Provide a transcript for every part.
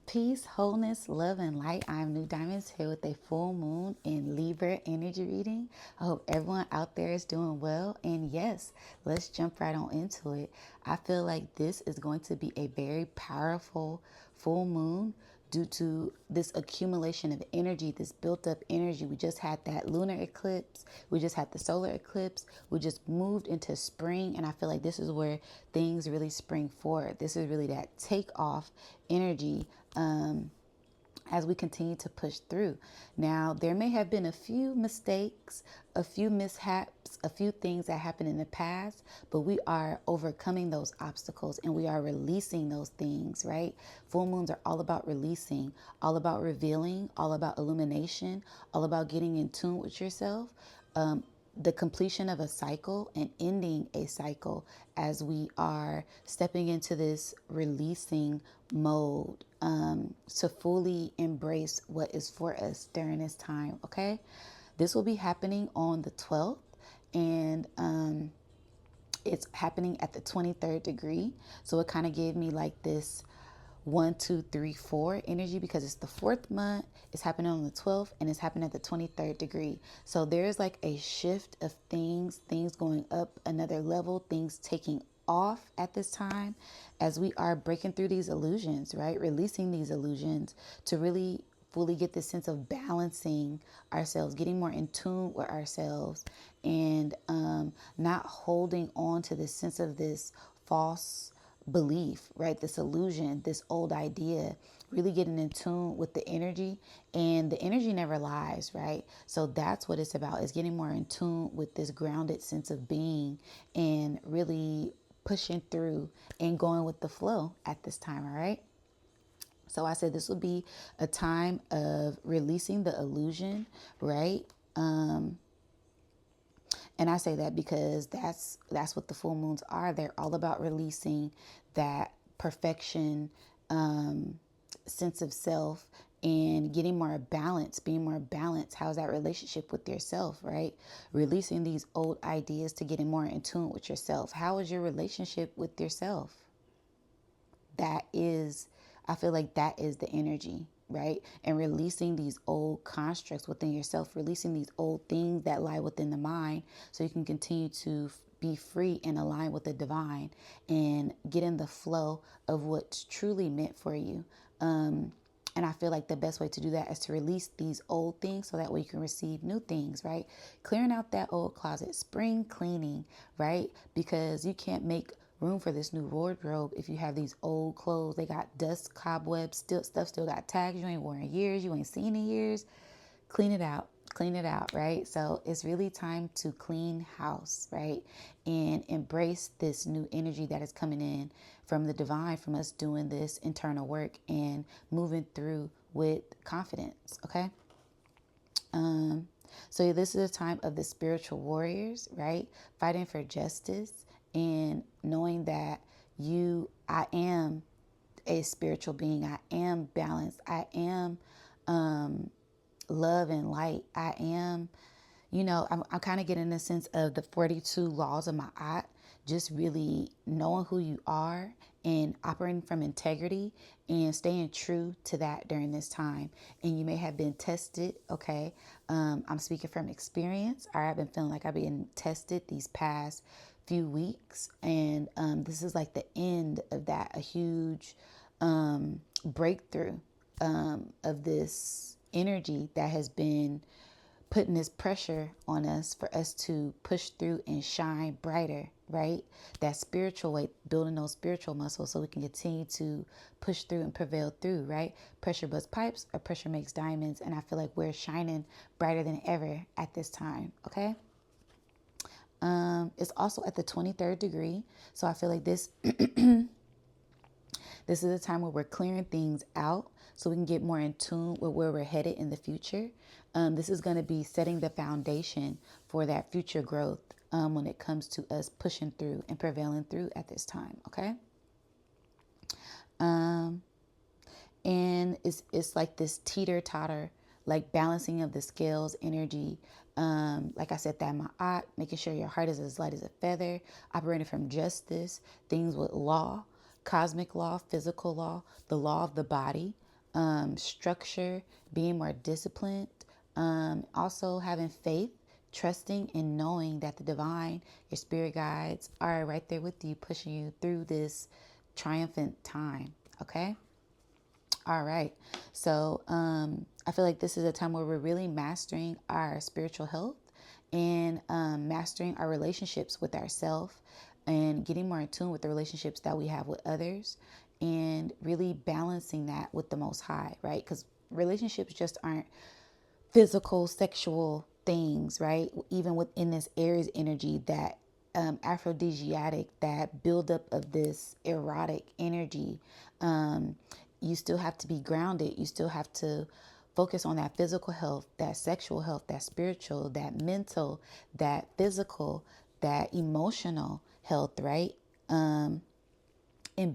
Peace, wholeness, love, and light. I'm Nudiamonds here with a full moon in Libra energy reading. I hope everyone out there is doing well. And yes, let's jump right on into it. I feel like this is going to be a very powerful full moon due to this accumulation of energy, this built up energy. We just had that lunar eclipse. We just had the solar eclipse. We just moved into spring. And I feel like this is where things really spring forward. This is really that takeoff energy as we continue to push through. Now, there may have been a few mistakes, a few mishaps, a few things that happened in the past, but we are overcoming those obstacles and we are releasing those things, right? Full moons are all about releasing, all about revealing, all about illumination, all about getting in tune with yourself. The completion of a cycle and ending a cycle as we are stepping into this releasing mode to fully embrace what is for us during this time. Okay, this will be happening on the 12th, and it's happening at the 23rd degree. So it kind of gave me like this 1, 2, 3, 4 energy because it's the 4th month. It's happening on the 12th and it's happening at the 23rd degree. So there's like a shift of things going up another level, things taking off at this time as we are breaking through these illusions, right? Releasing these illusions to really fully get this sense of balancing ourselves, getting more in tune with ourselves, and not holding on to this sense of this false belief, right? This illusion, this old idea, really getting in tune with the energy, and the energy never lies, right? So that's what it's about, is getting more in tune with this grounded sense of being and really pushing through and going with the flow at this time. All right. So I said this will be a time of releasing the illusion, right? And I say that because that's what the full moons are. They're all about releasing that perfection, sense of self, and getting more balance, being more balanced. How's that relationship with yourself, right? Releasing these old ideas to getting more in tune with yourself. How is your relationship with yourself? I feel like that is the energy, right? And releasing these old constructs within yourself, releasing these old things that lie within the mind so you can continue to be free and align with the divine and get in the flow of what's truly meant for you. And I feel like the best way to do that is to release these old things so that way you can receive new things, right? Clearing out that old closet, spring cleaning, right? Because you can't make room for this new wardrobe if you have these old clothes. They got dust, cobwebs, still got tags you ain't worn in years, you ain't seen in years. Clean it out, right? So it's really time to clean house, right? And embrace this new energy that is coming in from the divine, from us doing this internal work and moving through with confidence, okay? So this is a time of the spiritual warriors, right? Fighting for justice and knowing that I am a spiritual being. I am balanced. I am love and light. I am, I'm kind of getting a sense of the 42 laws of Ma'at, just really knowing who you are and operating from integrity and staying true to that during this time. And you may have been tested, okay? I'm speaking from experience. I've been feeling like I've been tested these past few weeks. And this is like the end of that, a huge breakthrough of this energy that has been putting this pressure on us for us to push through and shine brighter, right? That spiritual way, building those spiritual muscles so we can continue to push through and prevail through, right? Pressure busts pipes or pressure makes diamonds. And I feel like we're shining brighter than ever at this time, okay? It's also at the 23rd degree. So I feel like this is a time where we're clearing things out so we can get more in tune with where we're headed in the future. This is going to be setting the foundation for that future growth when it comes to us pushing through and prevailing through at this time, okay? And it's like this teeter-totter, like balancing of the scales energy. Like I said, that ma'at, making sure your heart is as light as a feather, operating from justice, things with law, cosmic law, physical law, the law of the body, structure, being more disciplined, also having faith, trusting and knowing that the divine, your spirit guides are right there with you, pushing you through this triumphant time. Okay. All right. So I feel like this is a time where we're really mastering our spiritual health and mastering our relationships with ourselves and getting more in tune with the relationships that we have with others and really balancing that with the Most High, right? Because relationships just aren't physical, sexual things, right? Even within this Aries energy, that aphrodisiac, that buildup of this erotic energy, you still have to be grounded. You still have to focus on that physical health, that sexual health, that spiritual, that mental, that physical, that emotional health, right? And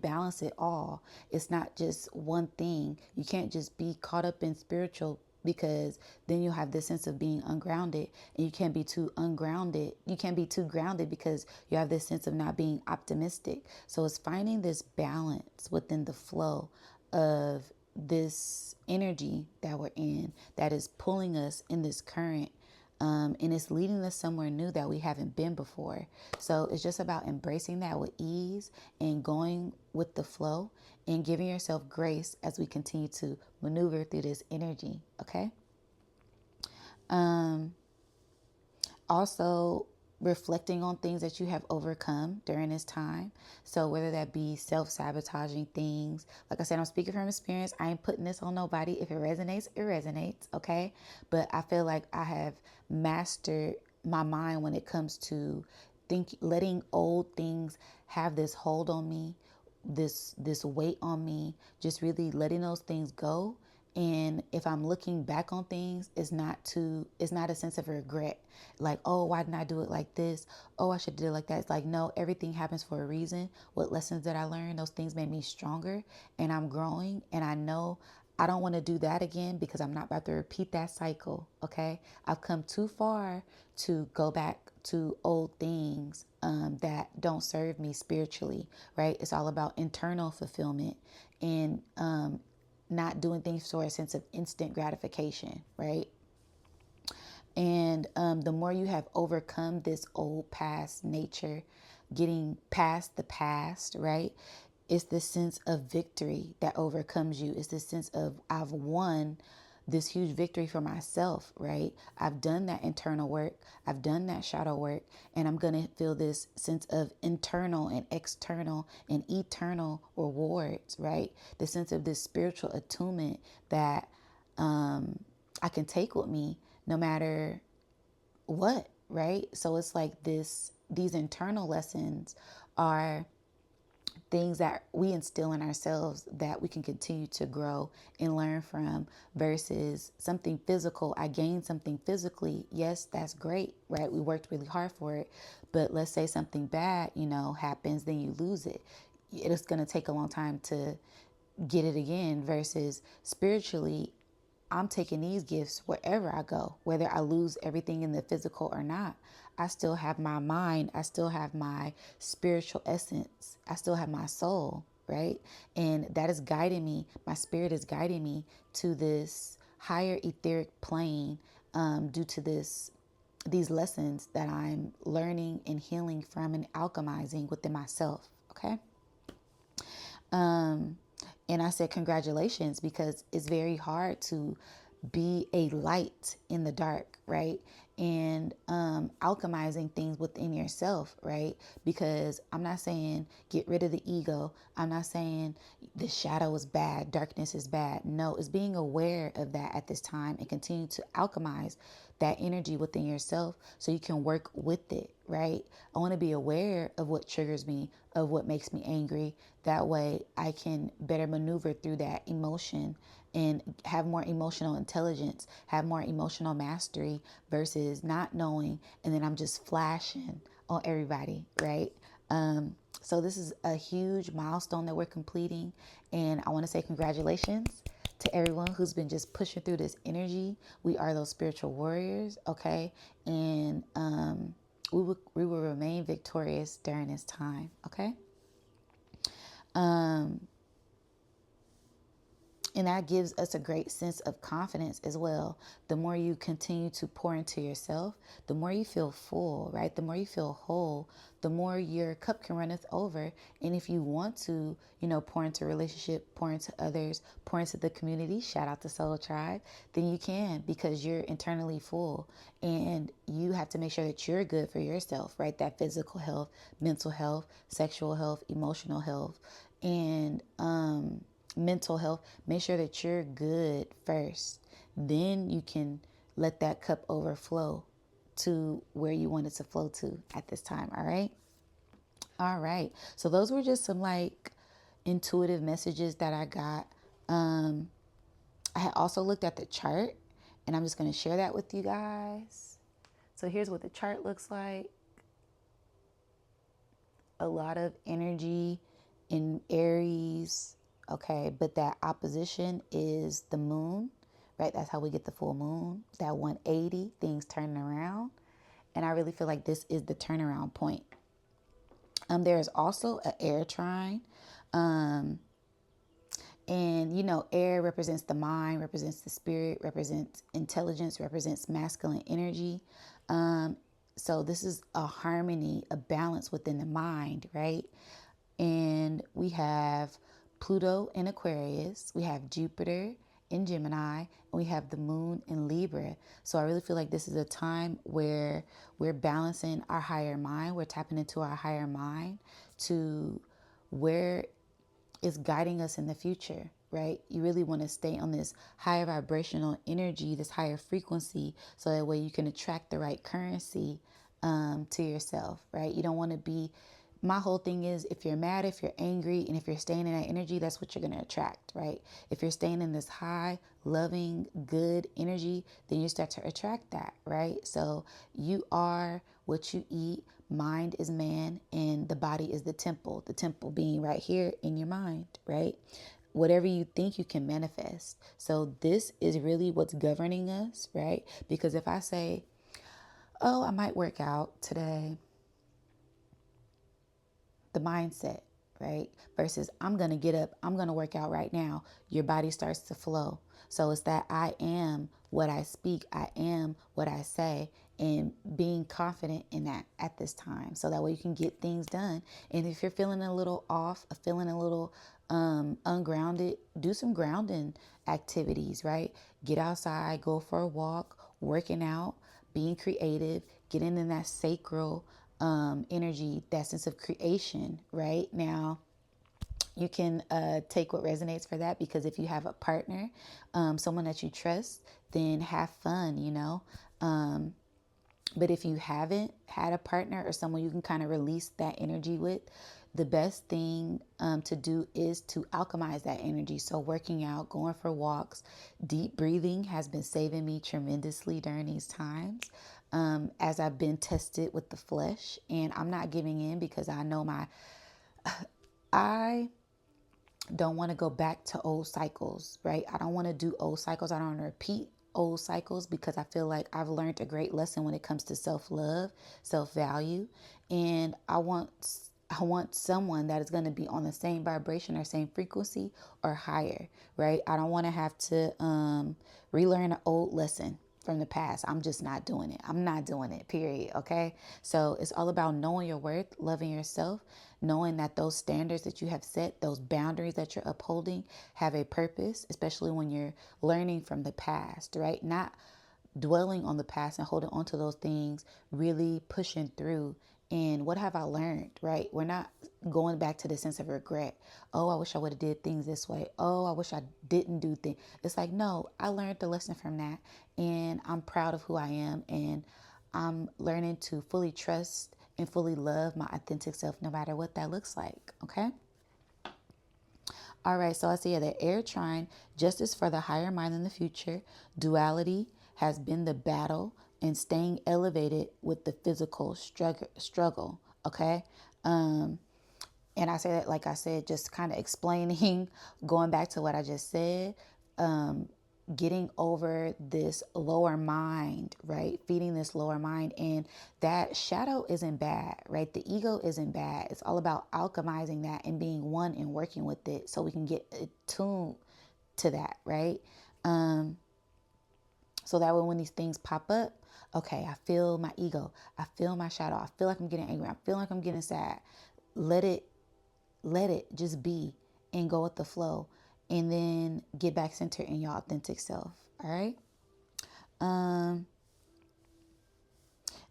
balance it all. It's not just one thing. You can't just be caught up in spiritual, because then you'll have this sense of being ungrounded, and you can't be too ungrounded. You can't be too grounded because you have this sense of not being optimistic. So it's finding this balance within the flow of this energy that we're in, that is pulling us in this current, and it's leading us somewhere new that we haven't been before. So it's just about embracing that with ease and going with the flow and giving yourself grace as we continue to maneuver through this energy. Okay. Also, reflecting on things that you have overcome during this time. So whether that be self-sabotaging things, like I said, I'm speaking from experience. I ain't putting this on nobody. If it resonates, it resonates. Okay. But I feel like I have mastered my mind when it comes to letting old things have this hold on me, this weight on me, just really letting those things go. And if I'm looking back on things, it's not a sense of regret. Like, oh, why didn't I do it like this? Oh, I should do it like that. It's like, no, everything happens for a reason. What lessons did I learn? Those things made me stronger, and I'm growing. And I know I don't want to do that again, because I'm not about to repeat that cycle. Okay. I've come too far to go back to old things that don't serve me spiritually, right? It's all about internal fulfillment and not doing things for a sense of instant gratification, right? And the more you have overcome this old past nature, getting past the past, right? It's this sense of victory that overcomes you. It's this sense of, I've won this huge victory for myself, right? I've done that internal work. I've done that shadow work, and I'm going to feel this sense of internal and external and eternal rewards, right? The sense of this spiritual attunement that I can take with me no matter what, right? So it's like these internal lessons are things that we instill in ourselves that we can continue to grow and learn from, versus something physical. I gained something physically. Yes, that's great, right? We worked really hard for it. But let's say something bad, happens, then you lose it. It's going to take a long time to get it again, versus spiritually, I'm taking these gifts wherever I go, whether I lose everything in the physical or not. I still have my mind. I still have my spiritual essence. I still have my soul, right? And that is guiding me. My spirit is guiding me to this higher etheric plane due to these lessons that I'm learning and healing from and alchemizing within myself, okay? And I said, congratulations, because it's very hard to be a light in the dark, right? And alchemizing things within yourself, right? Because I'm not saying get rid of the ego. I'm not saying the shadow is bad, darkness is bad. No, it's being aware of that at this time and continue to alchemize that energy within yourself so you can work with it, right? I want to be aware of what triggers me, of what makes me angry. That way I can better maneuver through that emotion and have more emotional intelligence, have more emotional mastery, versus not knowing and then I'm just flashing on everybody, right? So this is a huge milestone that we're completing, and I want to say congratulations to everyone who's been just pushing through this energy. We are those spiritual warriors, okay? And we will remain victorious during this time, okay? And that gives us a great sense of confidence as well. The more you continue to pour into yourself, the more you feel full, right? The more you feel whole, the more your cup can runneth over. And if you want to, pour into a relationship, pour into others, pour into the community, shout out to Soul Tribe, then you can, because you're internally full. And you have to make sure that you're good for yourself, right? That physical health, mental health, sexual health, emotional health, and mental health. Make sure that you're good first. Then you can let that cup overflow to where you want it to flow to at this time. All right. All right. So those were just some like intuitive messages that I got. I had also looked at the chart, and I'm just going to share that with you guys. So here's what the chart looks like. A lot of energy in Aries. Okay, but that opposition is the moon, right? That's how we get the full moon. That 180, things turning around. And I really feel like this is the turnaround point. There is also an air trine. And air represents the mind, represents the spirit, represents intelligence, represents masculine energy. So this is a harmony, a balance within the mind, right? And we have Pluto in Aquarius, we have Jupiter in Gemini, and we have the moon in Libra. So I really feel like this is a time where we're balancing our higher mind. We're tapping into our higher mind to where it's guiding us in the future, right? You really want to stay on this higher vibrational energy, this higher frequency, so that way you can attract the right currency to yourself, right? You don't want to be, my whole thing is, if you're mad, if you're angry, and if you're staying in that energy, that's what you're going to attract, right? If you're staying in this high, loving, good energy, then you start to attract that, right? So you are what you eat. Mind is man, and the body is the temple being right here in your mind, right? Whatever you think, you can manifest. So this is really what's governing us, right? Because if I say, oh, I might work out today, the mindset, right? Versus I'm going to get up, I'm going to work out right now. Your body starts to flow. So it's that I am what I speak, I am what I say, and being confident in that at this time. So that way you can get things done. And if you're feeling a little off, feeling a little ungrounded, do some grounding activities, right? Get outside, go for a walk, working out, being creative, getting in that sacral energy, that sense of creation, right? Now, you can take what resonates for that, because if you have a partner, someone that you trust, then have fun. But if you haven't had a partner or someone you can kind of release that energy with, the best thing to do is to alchemize that energy. So working out, going for walks, deep breathing has been saving me tremendously during these times. As I've been tested with the flesh, and I'm not giving in, because I know I don't want to go back to old cycles, right? I don't want to do old cycles. I don't want to repeat old cycles, because I feel like I've learned a great lesson when it comes to self-love, self-value. And I want someone that is going to be on the same vibration or same frequency or higher, right? I don't want to have to relearn an old lesson from the past. I'm just not doing it. I'm not doing it, period. Okay. So it's all about knowing your worth, loving yourself, knowing that those standards that you have set, those boundaries that you're upholding, have a purpose, especially when you're learning from the past, right? Not dwelling on the past and holding on to those things, really pushing through. And what have I learned, right? We're not going back to the sense of regret. Oh, I wish I would have did things this way. Oh, I wish I didn't do things. It's like, no, I learned the lesson from that, and I'm proud of who I am, and I'm learning to fully trust and fully love my authentic self, no matter what that looks like. Okay. All right. So I see the air trine, justice for the higher mind in the future. Duality has been the battle, and staying elevated with the physical struggle. Okay. And I say that, like I said, just kind of explaining, going back to what I just said, getting over this lower mind, right? Feeding this lower mind. And that shadow isn't bad, right? The ego isn't bad. It's all about alchemizing that and being one and working with it, so we can get attuned to that, right? So that way when these things pop up, okay, I feel my ego, I feel my shadow, I feel like I'm getting angry, I feel like I'm getting sad. Let it just be and go with the flow, and then get back centered in your authentic self. All right.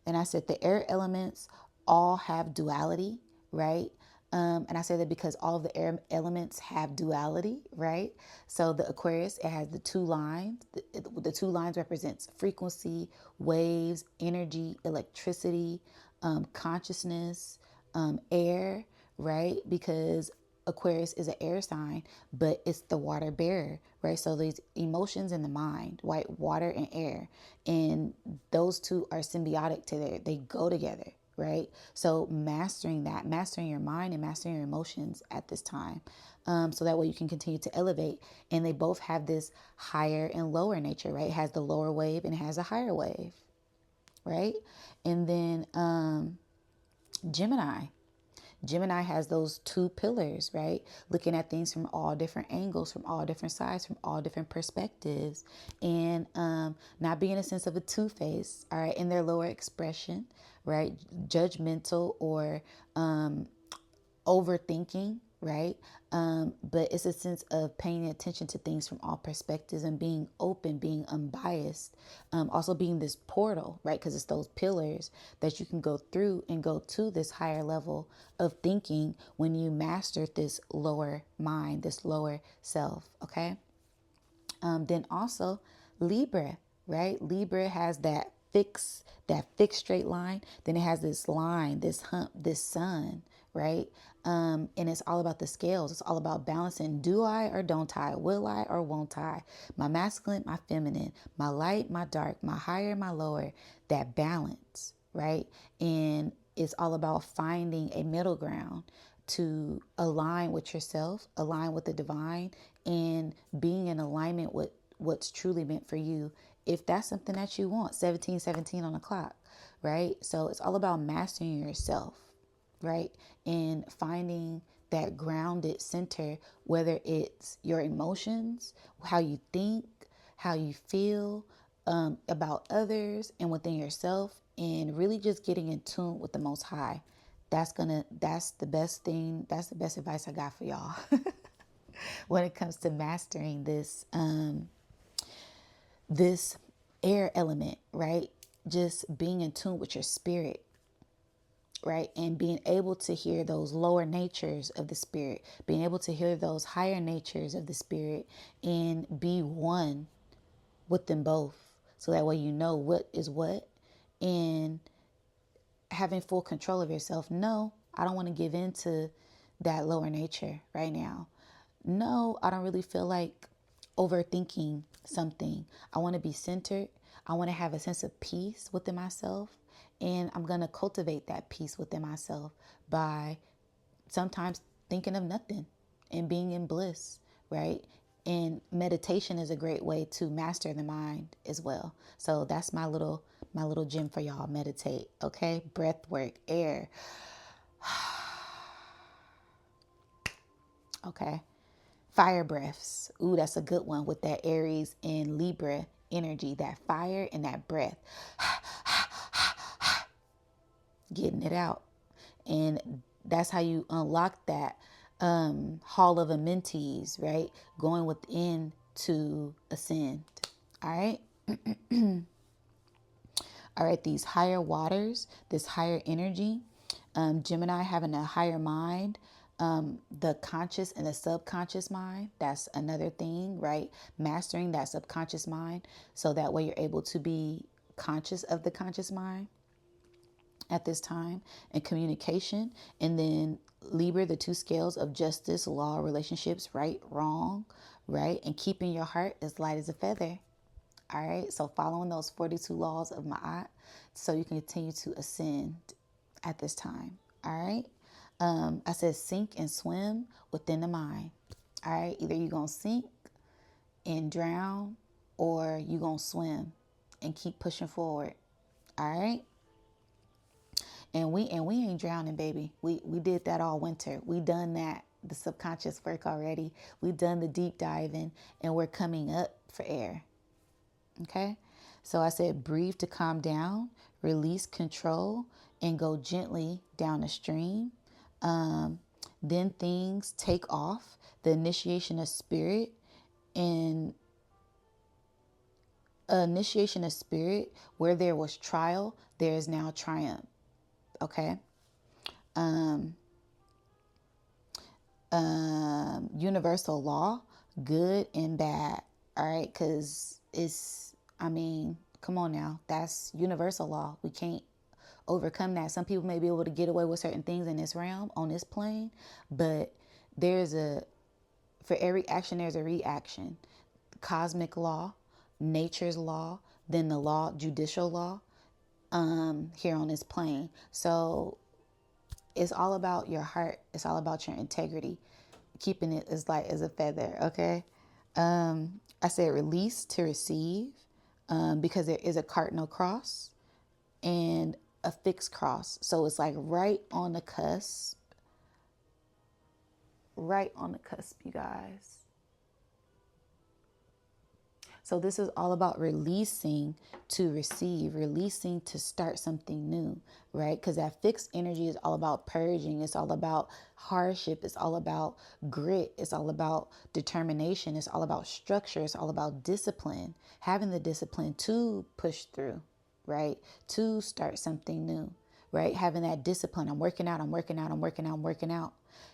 And I said the air elements all have duality, right? And I say that because all of the air elements have duality, right? So the Aquarius, it has the two lines. The two lines represents frequency, waves, energy, electricity, consciousness, air, right? Because Aquarius is an air sign, but it's the water bearer, right? So these emotions in the mind, right? Water and air, and those two are symbiotic together. They go together, right? So mastering that, mastering your mind and mastering your emotions at this time, so that way you can continue to elevate. And they both have this higher and lower nature, right? It has the lower wave and it has a higher wave, right? And then Gemini. Gemini has those two pillars, right? Looking at things from all different angles, from all different sides, from all different perspectives, and not being a sense of a two-face, all right, in their lower expression, right? Judgmental or overthinking, right? But it's a sense of paying attention to things from all perspectives and being open, being unbiased. Also being this portal, right? Because it's those pillars that you can go through and go to this higher level of thinking when you master this lower mind, this lower self, okay? Then also Libra, right? Libra has that fixed straight line. Then it has this line, this hump, this sun, right? And it's all about the scales. It's all about balancing. Do I or don't I? Will I or won't I? My masculine, my feminine, my light, my dark, my higher, my lower, that balance, right? And it's all about finding a middle ground to align with yourself, align with the divine, and being in alignment with what's truly meant for you. If that's something that you want, 1717 on the clock, right? So it's all about mastering yourself, right? And finding that grounded center, whether it's your emotions, how you think, how you feel about others and within yourself, and really just getting in tune with the Most High. That's the best thing. That's the best advice I got for y'all when it comes to mastering this air element, right? Just being in tune with your spirit, right? And being able to hear those lower natures of the spirit, being able to hear those higher natures of the spirit, and be one with them both. So that way you know what is what, and having full control of yourself. No, I don't want to give in to that lower nature right now. No, I don't really feel like overthinking something. I want to be centered. I want to have a sense of peace within myself. And I'm going to cultivate that peace within myself by sometimes thinking of nothing and being in bliss, right? And meditation is a great way to master the mind as well. So that's my little gem for y'all. Meditate, okay? Breath work, air. Okay. Fire breaths. Ooh, that's a good one with that Aries and Libra energy, that fire and that breath. Getting it out. And that's how you unlock that hall of amenities, right? Going within to ascend. All right. All right. These higher waters, this higher energy, Gemini having a higher mind, the conscious and the subconscious mind. That's another thing, right? Mastering that subconscious mind. So that way you're able to be conscious of the conscious mind at this time, and communication. And then Libra, the two scales of justice, law, relationships, right, wrong, right? And keeping your heart as light as a feather. All right. So following those 42 laws of Ma'at so you can continue to ascend at this time. All right. I said sink and swim within the mind. All right. Either you're going to sink and drown, or you're going to swim and keep pushing forward. All right. And we ain't drowning, baby. We did that all winter. We done that. the subconscious work already. We've done the deep diving and we're coming up for air. Okay. So I said, breathe to calm down, release control, and go gently down the stream. Then things take off. The initiation of spirit and initiation of spirit, where there was trial, there is now triumph. Okay. Universal law, good and bad. All right. Because come on now. That's universal law. We can't overcome that. Some people may be able to get away with certain things in this realm, on this plane, but for every action, there's a reaction. Cosmic law, nature's law, then the law, judicial law, here on this plane. So it's all about your heart. It's all about your integrity. Keeping it as light as a feather. Okay. I said release to receive, because there is a cardinal cross and a fixed cross. So it's like right on the cusp, you guys. So this is all about releasing to receive, releasing to start something new, right? Because that fixed energy is all about purging. It's all about hardship. It's all about grit. It's all about determination. It's all about structure. It's all about discipline, having the discipline to push through, right? To start something new, right? Having that discipline. I'm working out.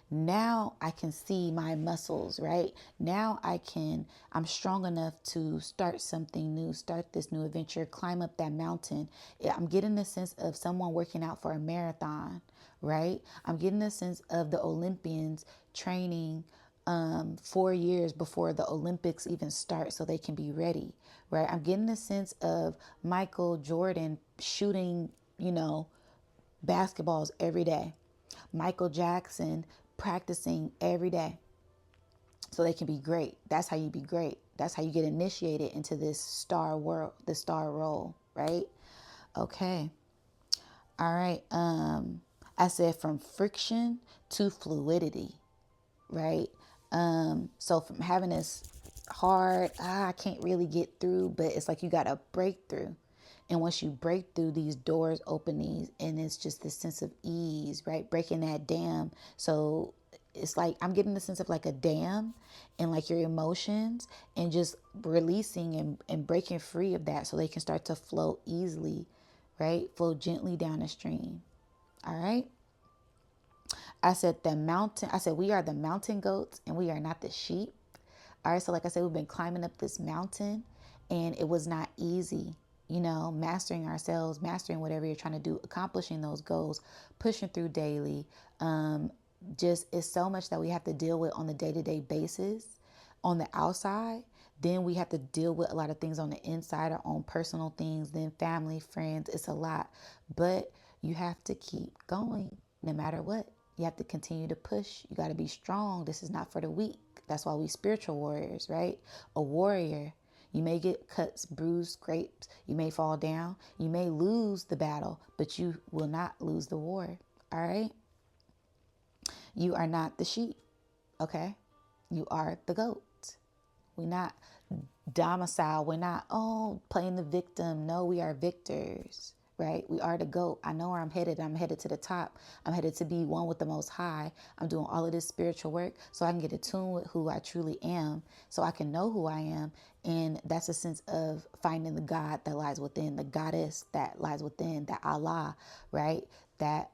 Now I can see my muscles, right? Now I'm strong enough to start something new, start this new adventure, climb up that mountain. I'm getting the sense of someone working out for a marathon, right? I'm getting the sense of the Olympians training 4 years before the Olympics even start so they can be ready, right? I'm getting the sense of Michael Jordan shooting, basketballs every day. Michael Jackson practicing every day so they can be great. That's how you be great. That's how you get initiated into this star world, the star role, right? Okay. All right. I said from friction to fluidity, right? So from having this hard, I can't really get through, but it's like you got a breakthrough. And once you break through, these doors open, and it's just this sense of ease, right? Breaking that dam. So it's like I'm getting the sense of like a dam and like your emotions, and just releasing and breaking free of that so they can start to flow easily, right? Flow gently down the stream. All right. I said we are the mountain goats and we are not the sheep. All right. So like I said, we've been climbing up this mountain and it was not easy. Mastering ourselves, mastering whatever you're trying to do, accomplishing those goals, pushing through daily. Just it's so much that we have to deal with on the day-to-day basis on the outside. Then we have to deal with a lot of things on the inside, our own personal things, then family, friends. It's a lot, but you have to keep going no matter what. You have to continue to push. You got to be strong. This is not for the weak. That's why we spiritual warriors, right? A warrior. You may get cuts, bruised, scrapes. You may fall down. You may lose the battle, but you will not lose the war. All right? You are not the sheep. Okay? You are the goat. We're not domicile. We're not, playing the victim. No, we are victors. Right? We are the GOAT. I know where I'm headed. I'm headed to the top. I'm headed to be one with the Most High. I'm doing all of this spiritual work so I can get attuned with who I truly am, so I can know who I am. And that's a sense of finding the God that lies within, the goddess that lies within, that Allah, right? That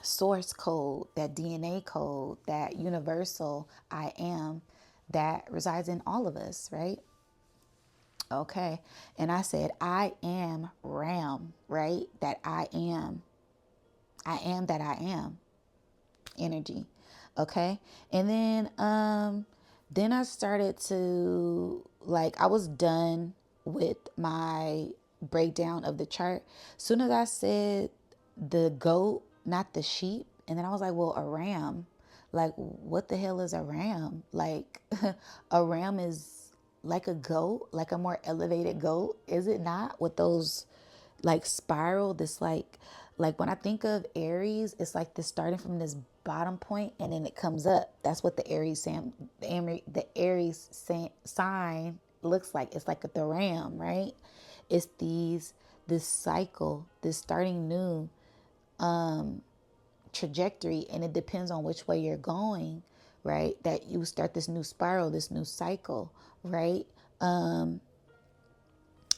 source code, that DNA code, that universal I am that resides in all of us, right? Okay. And I said, I am Ram, right? That I am that I am energy. Okay. And then I started to I was done with my breakdown of the chart. Soon as I said the goat, not the sheep. And then I was like, well, a ram, like, what the hell is a ram? Like a ram is like a goat, like a more elevated goat, is it not? With those spiral, this Like when I think of Aries, it's like this starting from this bottom point and then it comes up. That's what the Aries sign looks like. It's like the ram, right? It's this cycle, this starting new trajectory, and it depends on which way you're going, right? That you start this new spiral, this new cycle, right?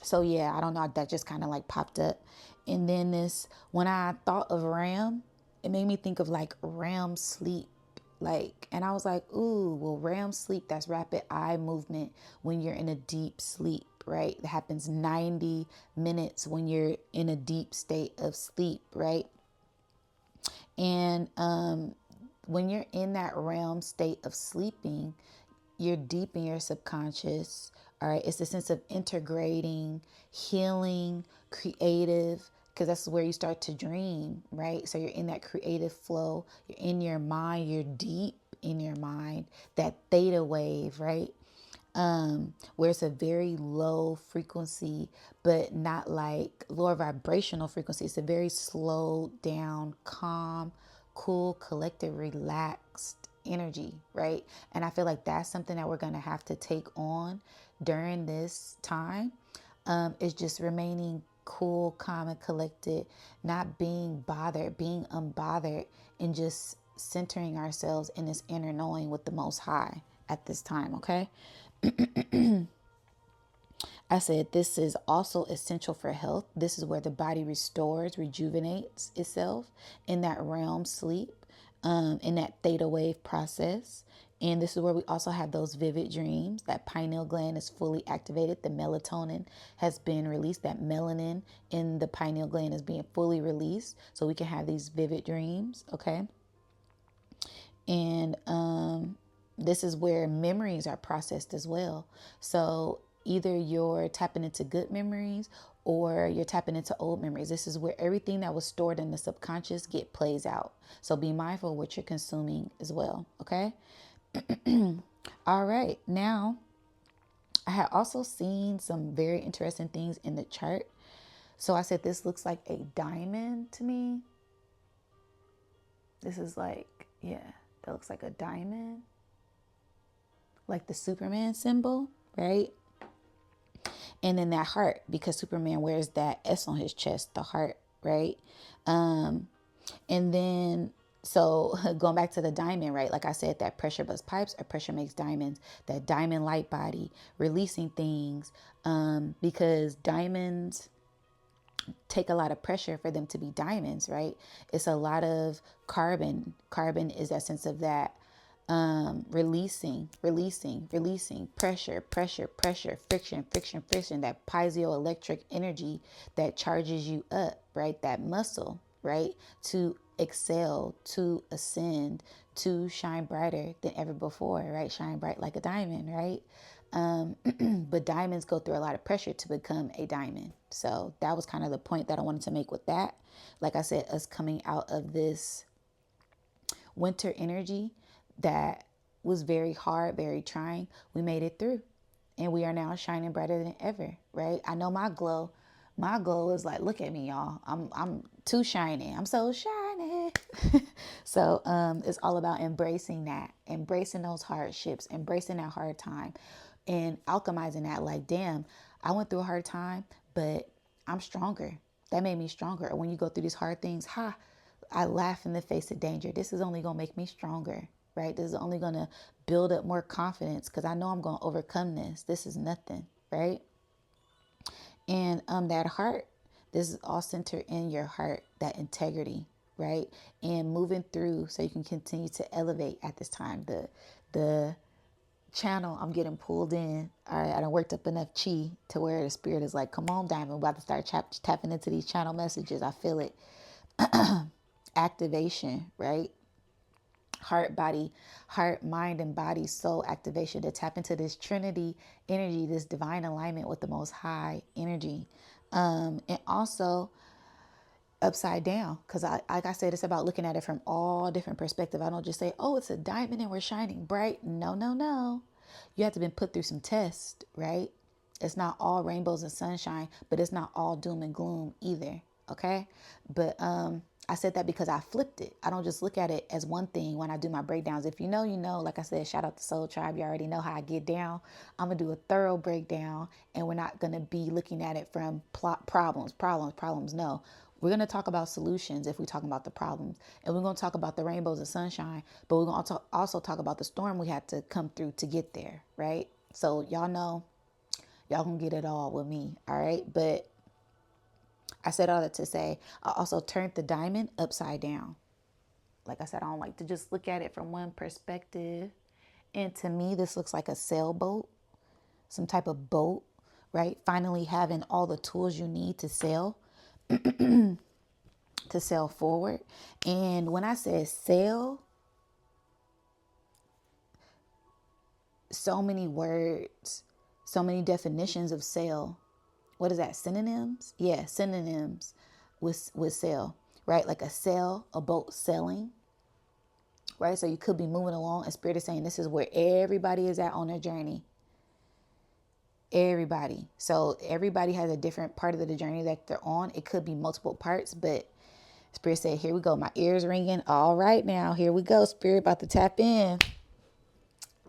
So yeah, I don't know, that just kind of like popped up. And then when I thought of ram, it made me think of like REM sleep. Like, and I was like, ooh, well, REM sleep, that's rapid eye movement when you're in a deep sleep, right? It happens 90 minutes when you're in a deep state of sleep, right? And when you're in that realm state of sleeping, you're deep in your subconscious. All right. It's a sense of integrating, healing, creative, because that's where you start to dream, right? So you're in that creative flow. You're in your mind. You're deep in your mind, that theta wave, right? Where it's a very low frequency, but not like lower vibrational frequency. It's a very slow down, calm, cool, collected, relaxed energy, right? And I feel like that's something that we're going to have to take on during this time, is just remaining cool, calm, and collected, not being bothered, being unbothered, and just centering ourselves in this inner knowing with the Most High at this time, okay? I said this is also essential for health. This is where the body restores, rejuvenates itself in that realm sleep, in that theta wave process. And this is where we also have those vivid dreams. That pineal gland is fully activated. The melatonin has been released. That melanin in the pineal gland is being fully released. So we can have these vivid dreams, okay? And this is where memories are processed as well. So either you're tapping into good memories or you're tapping into old memories. This is where everything that was stored in the subconscious plays out. So be mindful of what you're consuming as well. Okay. All right. Now, I had also seen some very interesting things in the chart. So I said, this looks like a diamond to me. This is like, yeah, that looks like a diamond. Like the Superman symbol, right? And then that heart, because Superman wears that S on his chest, the heart, right? And then, so going back to the diamond, right? Like I said, that pressure busts pipes or pressure makes diamonds, that diamond light body, releasing things, because diamonds take a lot of pressure for them to be diamonds, right? It's a lot of carbon. Carbon is that sense of that releasing, pressure, friction, that piezoelectric energy that charges you up, right? That muscle, right? To excel, to ascend, to shine brighter than ever before, right? Shine bright like a diamond, right? But diamonds go through a lot of pressure to become a diamond. So that was kind of the point that I wanted to make with that. Like I said, us coming out of this winter energy that was very hard, very trying, we made it through. And we are now shining brighter than ever, right? I know my glow is like, look at me, y'all. I'm too shiny. I'm so shiny. So it's all about embracing that, embracing those hardships, embracing that hard time, and alchemizing that. Like, damn, I went through a hard time, but I'm stronger. That made me stronger. And when you go through these hard things, I laugh in the face of danger. This is only going to make me stronger, right? This is only going to build up more confidence because I know I'm going to overcome this. This is nothing, right? And that heart, this is all centered in your heart, that integrity, right? And moving through so you can continue to elevate at this time. The channel, I'm getting pulled in. All right, I done worked up enough chi to where the spirit is like, come on, Diamond, we're about to start tapping into these channel messages. I feel it. Activation, right? Heart, mind, and body, soul activation to tap into this Trinity energy, this divine alignment with the Most High energy. And also upside down, because like I said, it's about looking at it from all different perspectives. I don't just say, oh, it's a diamond and we're shining bright. No. You have to been put through some tests, right? It's not all rainbows and sunshine, but it's not all doom and gloom either, Okay. But I said that because I flipped it. I don't just look at it as one thing when I do my breakdowns. If you know, you know, like I said, shout out to Soul Tribe. You already know how I get down. I'm going to do a thorough breakdown, and we're not going to be looking at it from problems. No, we're going to talk about solutions if we're talking about the problems. And we're going to talk about the rainbows and sunshine, but we're going to also talk about the storm we had to come through to get there. Right. So y'all know, y'all gonna get it all with me. All right. But I said all that to say, I also turned the diamond upside down. Like I said, I don't like to just look at it from one perspective. And to me, this looks like a sailboat, some type of boat, right? Finally having all the tools you need to sail forward. And when I say sail, so many words, so many definitions of sail. What is that? Synonyms? Yeah, synonyms with sail, right? Like a sail, a boat sailing, right? So you could be moving along, and Spirit is saying this is where everybody is at on their journey. Everybody. So everybody has a different part of the journey that they're on. It could be multiple parts, but Spirit said, here we go. My ears ringing. All right, now here we go. Spirit about to tap in.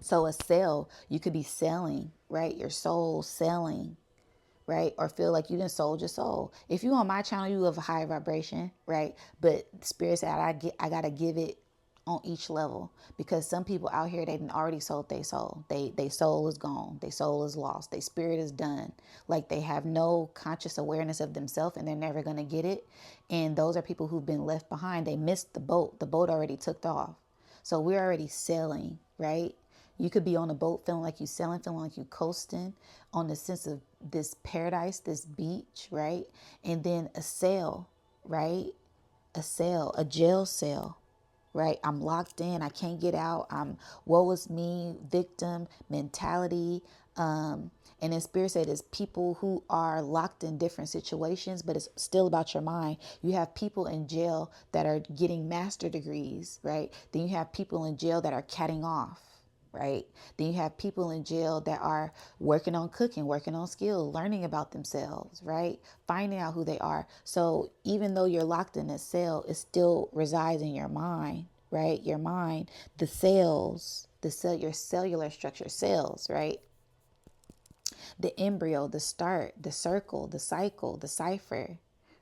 So a sail, you could be sailing, right? Your soul sailing, right? Or feel like you done sold your soul. If you on my channel, you have a high vibration, right? But Spirit said I gotta give it on each level, because some people out here, they done already sold their soul. They soul is gone. Their soul is lost. Their spirit is done. Like they have no conscious awareness of themselves, and they're never gonna get it. And those are people who've been left behind. They missed the boat. The boat already took off. So we're already sailing, right? You could be on a boat feeling like you sailing, feeling like you coasting on the sense of this paradise, this beach, right? And then a sail, right? A sail, a jail cell, right? I'm locked in. I can't get out. I'm woe is me, victim mentality. And then Spirit said it's people who are locked in different situations, but it's still about your mind. You have people in jail that are getting master degrees, right? Then you have people in jail that are catting off, right? Then you have people in jail that are working on cooking, working on skills, learning about themselves, right? Finding out who they are. So even though you're locked in a cell, it still resides in your mind, right? Your mind, the cells, your cellular structure, cells, right? The embryo, the start, the circle, the cycle, the cipher,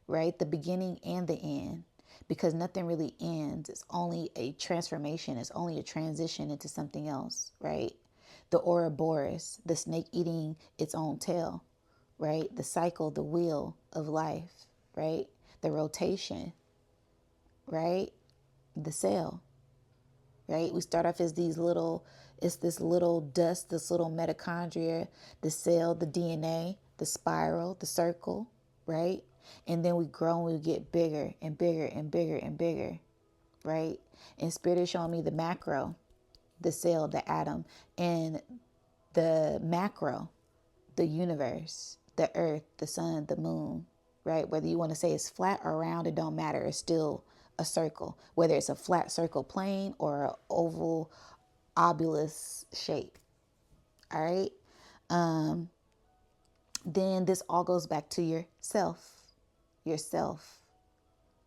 right? The beginning and the end. Because nothing really ends. It's only a transformation. It's only a transition into something else, right? The Ouroboros, the snake eating its own tail, right? The cycle, the wheel of life, right? The rotation, right? The cell, right? We start off as it's this little dust, this little mitochondria, the cell, the DNA, the spiral, the circle, right? And then we grow and we get bigger and bigger and bigger and bigger, right? And Spirit is showing me the macro, the cell, the atom, and the macro, the universe, the earth, the sun, the moon, right? Whether you want to say it's flat or round, it don't matter. It's still a circle, whether it's a flat circle plane or an oval obulus shape. All right. Then this all goes back to yourself,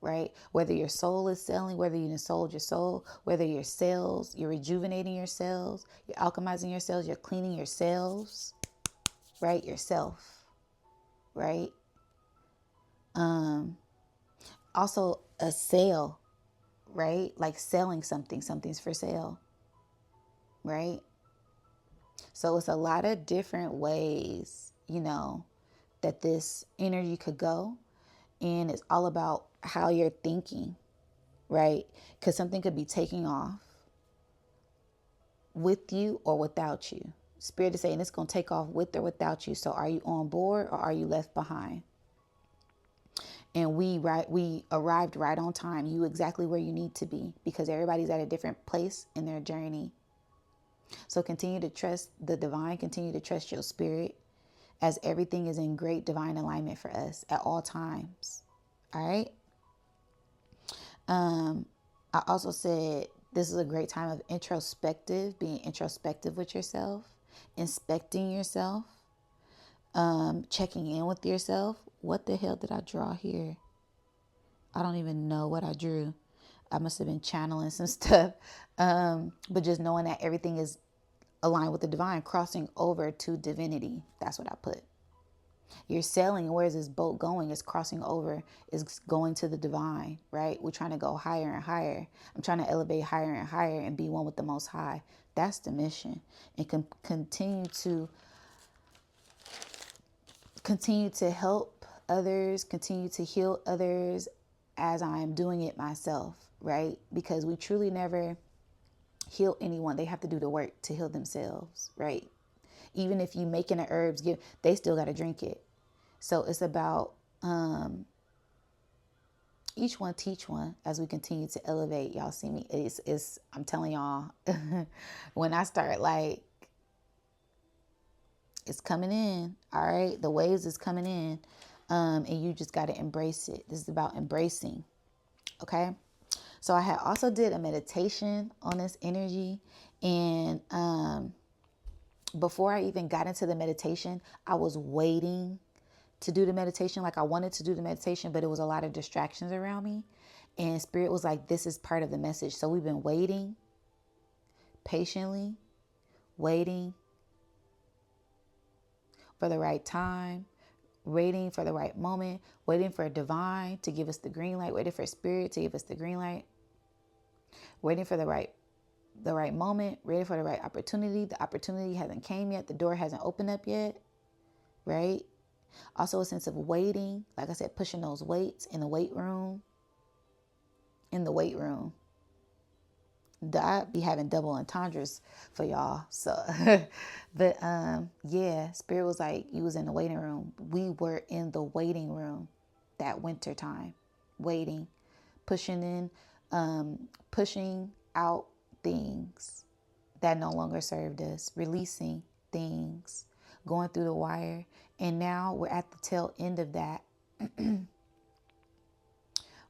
right? Whether your soul is selling, whether you sold your soul, whether your cells, you're rejuvenating your cells, you're alchemizing your cells, you're cleaning your cells, right? Yourself, right? Also a sale, right? Like selling something, something's for sale, right? So it's a lot of different ways, that this energy could go. And it's all about how you're thinking, right? Because something could be taking off with you or without you. Spirit is saying it's going to take off with or without you. So are you on board or are you left behind? And we arrived right on time. You exactly where you need to be, because everybody's at a different place in their journey. So continue to trust the divine, continue to trust your spirit, as everything is in great divine alignment for us at all times. All right. I also said this is a great time of being introspective with yourself, inspecting yourself, checking in with yourself. What the hell did I draw here? I don't even know what I drew. I must have been channeling some stuff. But just knowing that everything is aligned with the divine, crossing over to divinity. That's what I put. You're sailing. Where is this boat going? It's crossing over. It's going to the divine, right? We're trying to go higher and higher. I'm trying to elevate higher and higher and be one with the Most High. That's the mission. And continue to help others, continue to heal others as I am doing it myself, right? Because we truly never heal anyone. They have to do the work to heal themselves, right? Even if you making the herbs, they still got to drink it. So it's about each one teach one as we continue to elevate. Y'all see me. I'm telling y'all, when I start, like, it's coming in. All right. The waves is coming in. And you just got to embrace it. This is about embracing. Okay. So I had also did a meditation on this energy. And before I even got into the meditation, I was waiting to do the meditation. Like, I wanted to do the meditation, but it was a lot of distractions around me. And Spirit was like, this is part of the message. So we've been waiting, patiently waiting for the right time, waiting for the right moment, waiting for divine to give us the green light, waiting for Spirit to give us the green light, waiting for the right moment, waiting for the right opportunity. The opportunity hasn't came yet. The door hasn't opened up yet, right? Also a sense of waiting. Like I said, pushing those weights in the weight room. I be having double entendres for y'all. So, but yeah, Spirit was like, you was in the waiting room. We were in the waiting room that winter time, waiting, pushing out things that no longer served us, releasing things, going through the wire. And now we're at the tail end of that,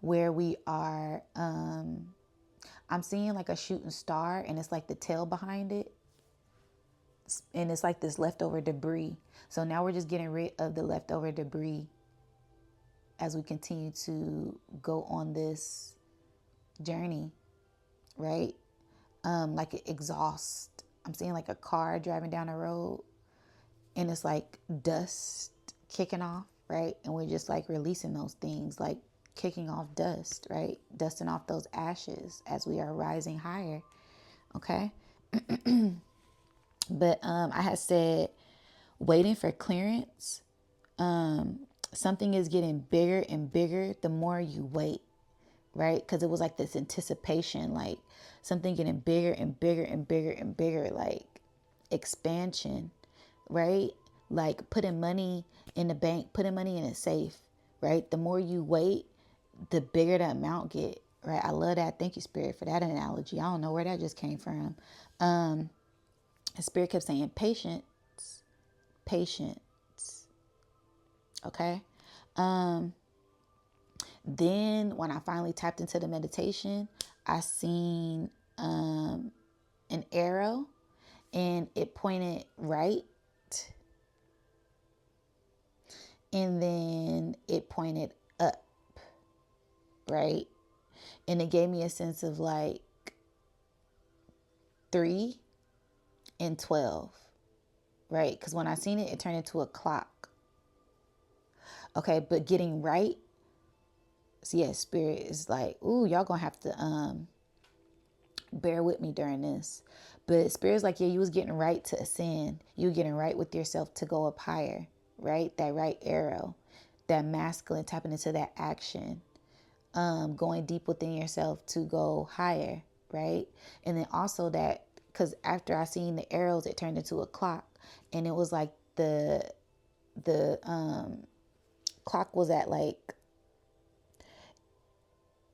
where we are, I'm seeing like a shooting star, and it's like the tail behind it. And it's like this leftover debris. So now we're just getting rid of the leftover debris as we continue to go on this journey, right? Like exhaust. I'm seeing like a car driving down the road, and it's like dust kicking off, right? And we're just like releasing those things, like kicking off dust, right? Dusting off those ashes as we are rising higher. Okay. But I had said waiting for clearance. Something is getting bigger and bigger the more you wait, right? Because it was like this anticipation, like something getting bigger and bigger and bigger and bigger, like expansion, right? Like putting money in the bank, putting money in a safe, right? The more you wait, the bigger the amount get, right? I love that. Thank you, Spirit, for that analogy. I don't know where that just came from. Spirit kept saying patience. Okay. Then when I finally tapped into the meditation, I seen an arrow, and it pointed right, and then it pointed up, right? And it gave me a sense of like 3 and 12, right? Because when I seen it, it turned into a clock. Okay, but getting right. So yeah, Spirit is like, ooh, y'all gonna have to bear with me during this. But Spirit's like, yeah, you was getting right to ascend. You were getting right with yourself to go up higher, right? That right arrow, that masculine, tapping into that action, going deep within yourself to go higher, right? And then also that, because after I seen the arrows, it turned into a clock, and it was like the clock was at like,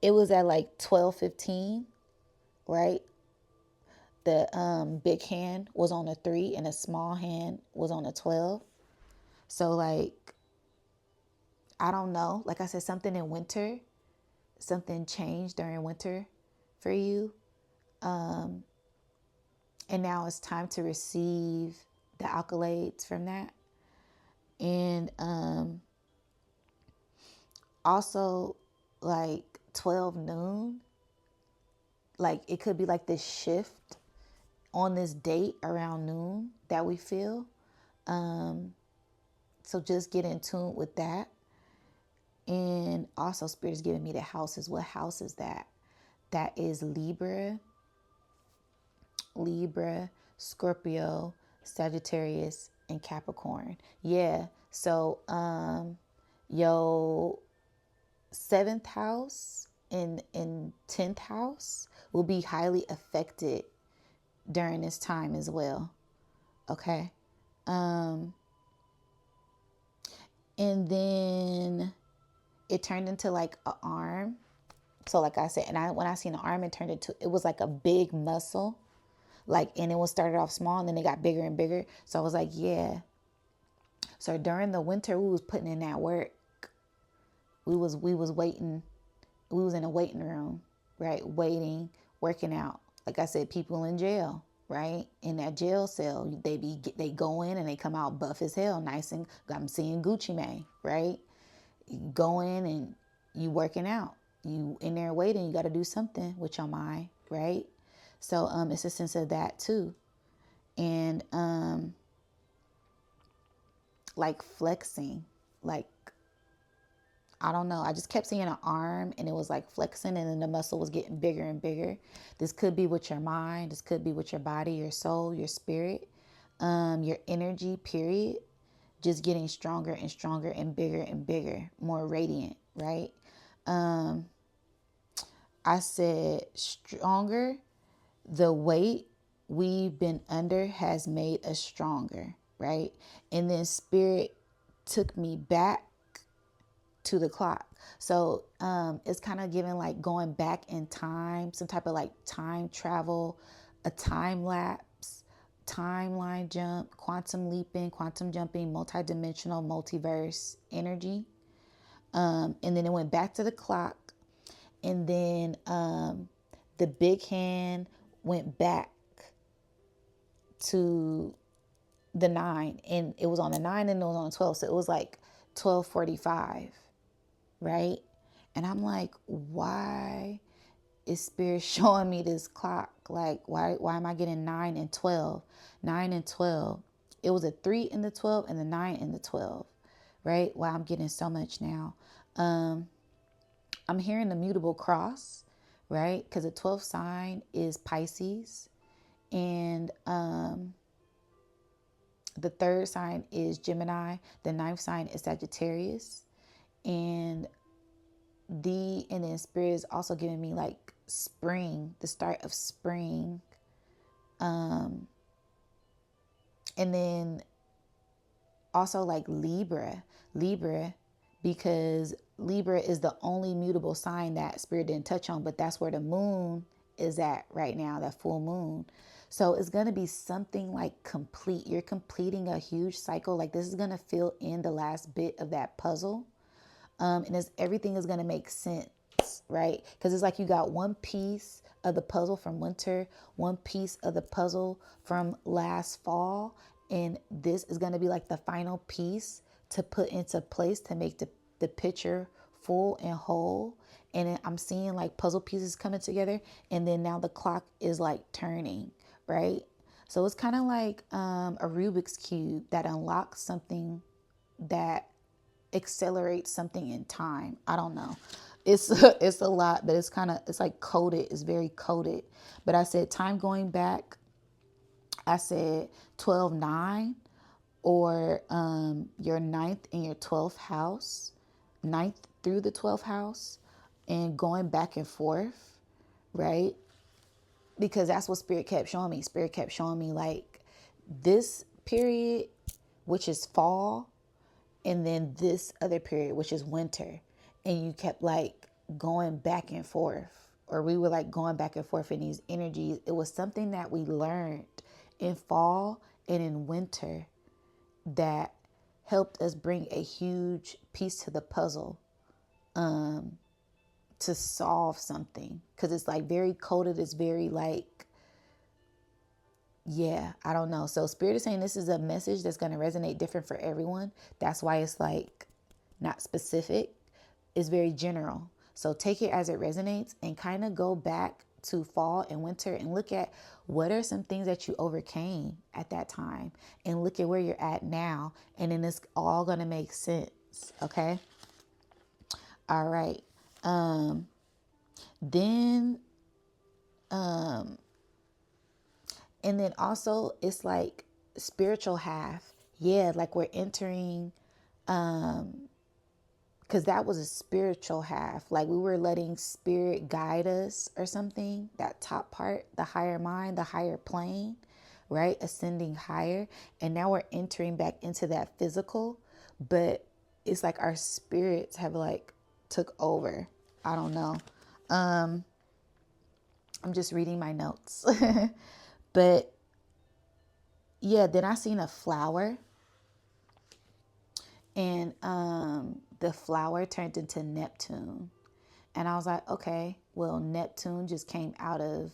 it was at like 12:15, right? The big hand was on a 3 and the small hand was on a 12. So like, I don't know. Like I said, something in winter, something changed during winter for you. And now it's time to receive the accolades from that. And also like 12 noon. Like it could be like this shift on this date around noon that we feel. So just get in tune with that. And also Spirit is giving me the houses. What house is that? That is Libra, Scorpio, Sagittarius, and Capricorn. Yeah. So your seventh house and 10th house will be highly affected during this time as well. Okay. And then it turned into like an arm. So like I said, and when I seen the arm, it was like a big muscle. Like, and it was started off small and then it got bigger and bigger. So I was like, yeah. So during the winter, we was putting in that work. We was waiting. We was in a waiting room, right? Waiting, working out. Like I said, people in jail, right? In that jail cell, they go in and they come out buff as hell, nice, and I'm seeing Gucci Mane, right? You go in and you working out. You in there waiting, you got to do something with your mind, right? So it's a sense of that too. And like flexing, like I don't know. I just kept seeing an arm and it was like flexing and then the muscle was getting bigger and bigger. This could be with your mind. This could be with your body, your soul, your spirit, your energy, period. Just getting stronger and stronger and bigger, more radiant, right? I said stronger. The weight we've been under has made us stronger, right? And then spirit took me back to the clock. So it's kind of giving like going back in time, some type of like time travel, a time lapse, timeline jump, quantum leaping, quantum jumping, multidimensional, multiverse energy. And then it went back to the clock. And then the big hand went back to the 9. And it was on the 9 and it was on the 12. So it was like 12:45. Right? And I'm like, why is Spirit showing me this clock? Like, why am I getting 9 and 12? 9 and 12. It was a 3 in the 12 and the 9 in the 12. Right? Wow, I'm getting so much now. I'm hearing the mutable cross, right? Because the 12th sign is Pisces. And the 3rd sign is Gemini. The 9th sign is Sagittarius. And then Spirit is also giving me like spring, the start of spring. And then also like Libra, because Libra is the only mutable sign that Spirit didn't touch on, but that's where the moon is at right now, that full moon. So it's going to be something like complete. You're completing a huge cycle. Like this is going to fill in the last bit of that puzzle. And everything is going to make sense, right? Because it's like you got one piece of the puzzle from winter, one piece of the puzzle from last fall, and this is going to be like the final piece to put into place to make the picture full and whole. And I'm seeing like puzzle pieces coming together, and then now the clock is like turning, right? So it's kind of like a Rubik's Cube that unlocks something that accelerate something in time. I don't know. It's a lot, but it's like coded. It's very coded. But I said time going back. I said 12-9 or your 9th and your 12th house, 9th through the 12th house, and going back and forth, right? Because that's what Spirit kept showing me. Spirit kept showing me like this period, which is fall, and then this other period, which is winter. And you kept like going back and forth, or we were like going back and forth in these energies. It was something that we learned in fall and in winter that helped us bring a huge piece to the puzzle to solve something. Because it's like very coded. It's very like, yeah, I don't know. So Spirit is saying this is a message that's going to resonate different for everyone. That's why it's like not specific. It's very general. So take it as it resonates and kind of go back to fall and winter and look at what are some things that you overcame at that time and look at where you're at now. And then it's all going to make sense. Okay. All right. Then, and then also it's like spiritual half. Yeah. Like we're entering, because that was a spiritual half. Like we were letting spirit guide us or something. That top part, the higher mind, the higher plane, right? Ascending higher. And now we're entering back into that physical. But it's like our spirits have like took over. I don't know. I'm just reading my notes. But yeah, then I seen a flower. And the flower turned into Neptune. And I was like, okay, well, Neptune just came out of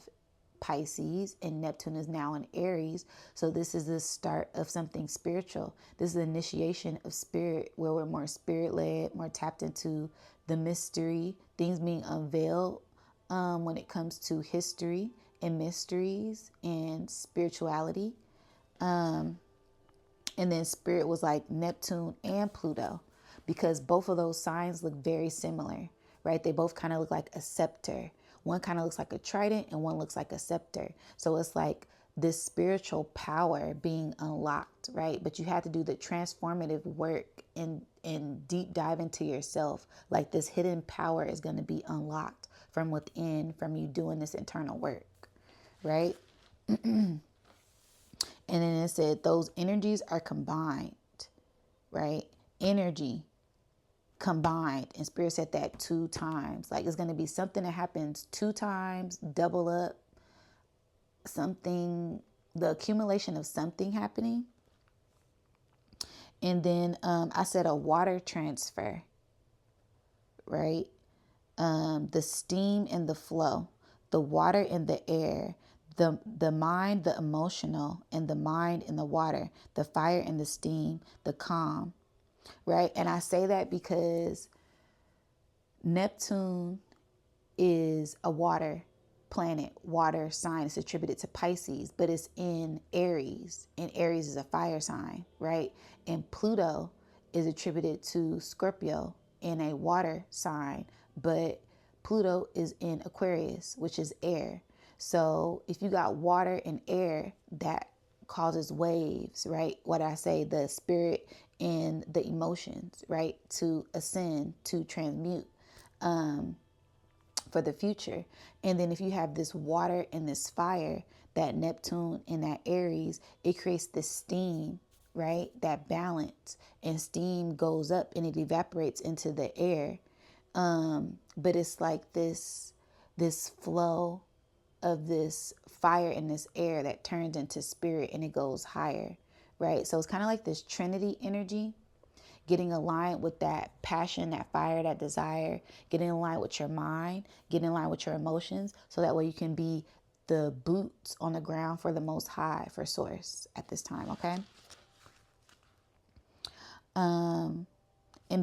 Pisces and Neptune is now in Aries. So this is the start of something spiritual. This is the initiation of spirit where we're more spirit led, more tapped into the mystery, things being unveiled when it comes to history and mysteries and spirituality. And then spirit was like Neptune and Pluto because both of those signs look very similar, right? They both kind of look like a scepter. One kind of looks like a trident and one looks like a scepter. So it's like this spiritual power being unlocked, right? But you have to do the transformative work and deep dive into yourself. Like this hidden power is going to be unlocked from within, from you doing this internal work, right? And then it said those energies are combined, right? Energy combined. And Spirit said that 2 times. Like it's going to be something that happens 2 times, double up, something, the accumulation of something happening. And then I said a water transfer, right? The steam and the flow, the water and the air, the mind, the emotional, and the mind and the water, the fire and the steam, the calm, right? And I say that because Neptune is a water planet, water sign. It's attributed to Pisces, but it's in Aries, and Aries is a fire sign, right? And Pluto is attributed to Scorpio in a water sign, but Pluto is in Aquarius, which is air. So if you got water and air, that causes waves, right? What I say, the spirit and the emotions, right? To ascend, to transmute for the future. And then if you have this water and this fire, that Neptune and that Aries, it creates this steam, right? That balance, and steam goes up and it evaporates into the air. But it's like this flow of this fire and this air that turns into spirit and it goes higher, right? So it's kind of like this Trinity energy, getting aligned with that passion, that fire, that desire, getting aligned with your mind, getting aligned with your emotions, so that way you can be the boots on the ground for the Most High, for Source at this time, okay? And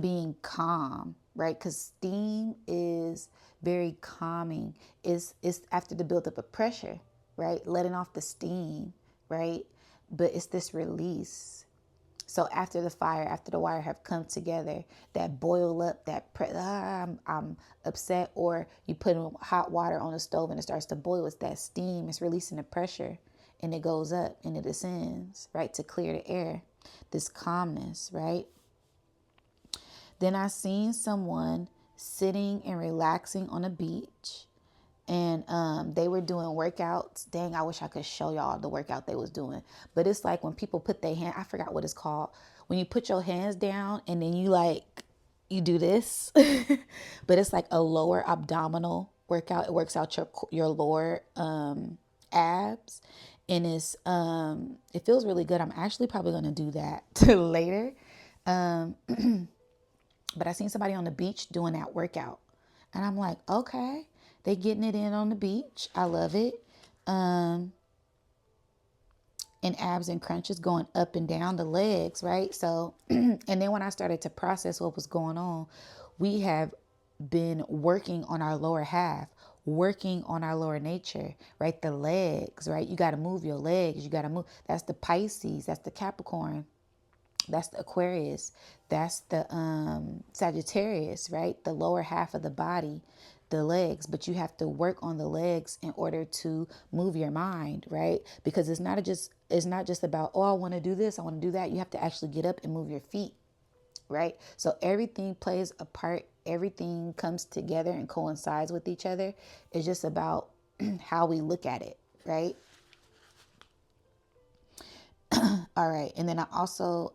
being calm, right? Because steam is very calming. It's after the buildup of pressure, right? Letting off the steam, right? But it's this release. So after the fire, after the wire have come together, that boil up, that I'm upset, or you put hot water on the stove and it starts to boil. It's that steam. It's releasing the pressure, and it goes up and it ascends, right, to clear the air. This calmness, right? Then I seen someone sitting and relaxing on a beach, and they were doing workouts. Dang, I wish I could show y'all the workout they was doing. But it's like when people put their hand, I forgot what it's called. When you put your hands down and then you do this, but it's like a lower abdominal workout. It works out your lower abs, and it feels really good. I'm actually probably gonna do that later. But I seen somebody on the beach doing that workout, and I'm like, okay, they getting it in on the beach. I love it. And abs and crunches going up and down the legs, right? So, and then when I started to process what was going on, we have been working on our lower half, working on our lower nature, right? The legs, right? You got to move your legs. You got to move. That's the Pisces. That's the Capricorn. That's the Aquarius. That's the Sagittarius, right? The lower half of the body, the legs. But you have to work on the legs in order to move your mind, right? Because it's not just about, oh, I want to do this, I want to do that. You have to actually get up and move your feet, right? So everything plays a part. Everything comes together and coincides with each other. It's just about how we look at it, right? All right. And then I also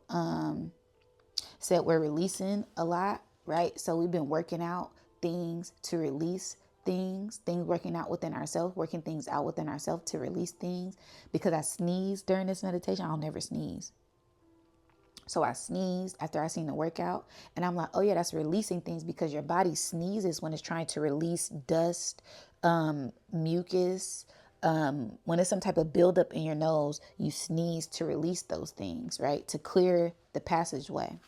said we're releasing a lot, right? So we've been working out things to release things working out within ourselves, working things out within ourselves to release things. Because I sneezed during this meditation. I'll never sneeze. So I sneezed after I seen the workout, and I'm like, oh yeah, that's releasing things, because your body sneezes when it's trying to release dust, mucus. When it's some type of buildup in your nose, you sneeze to release those things, right? To clear the passageway.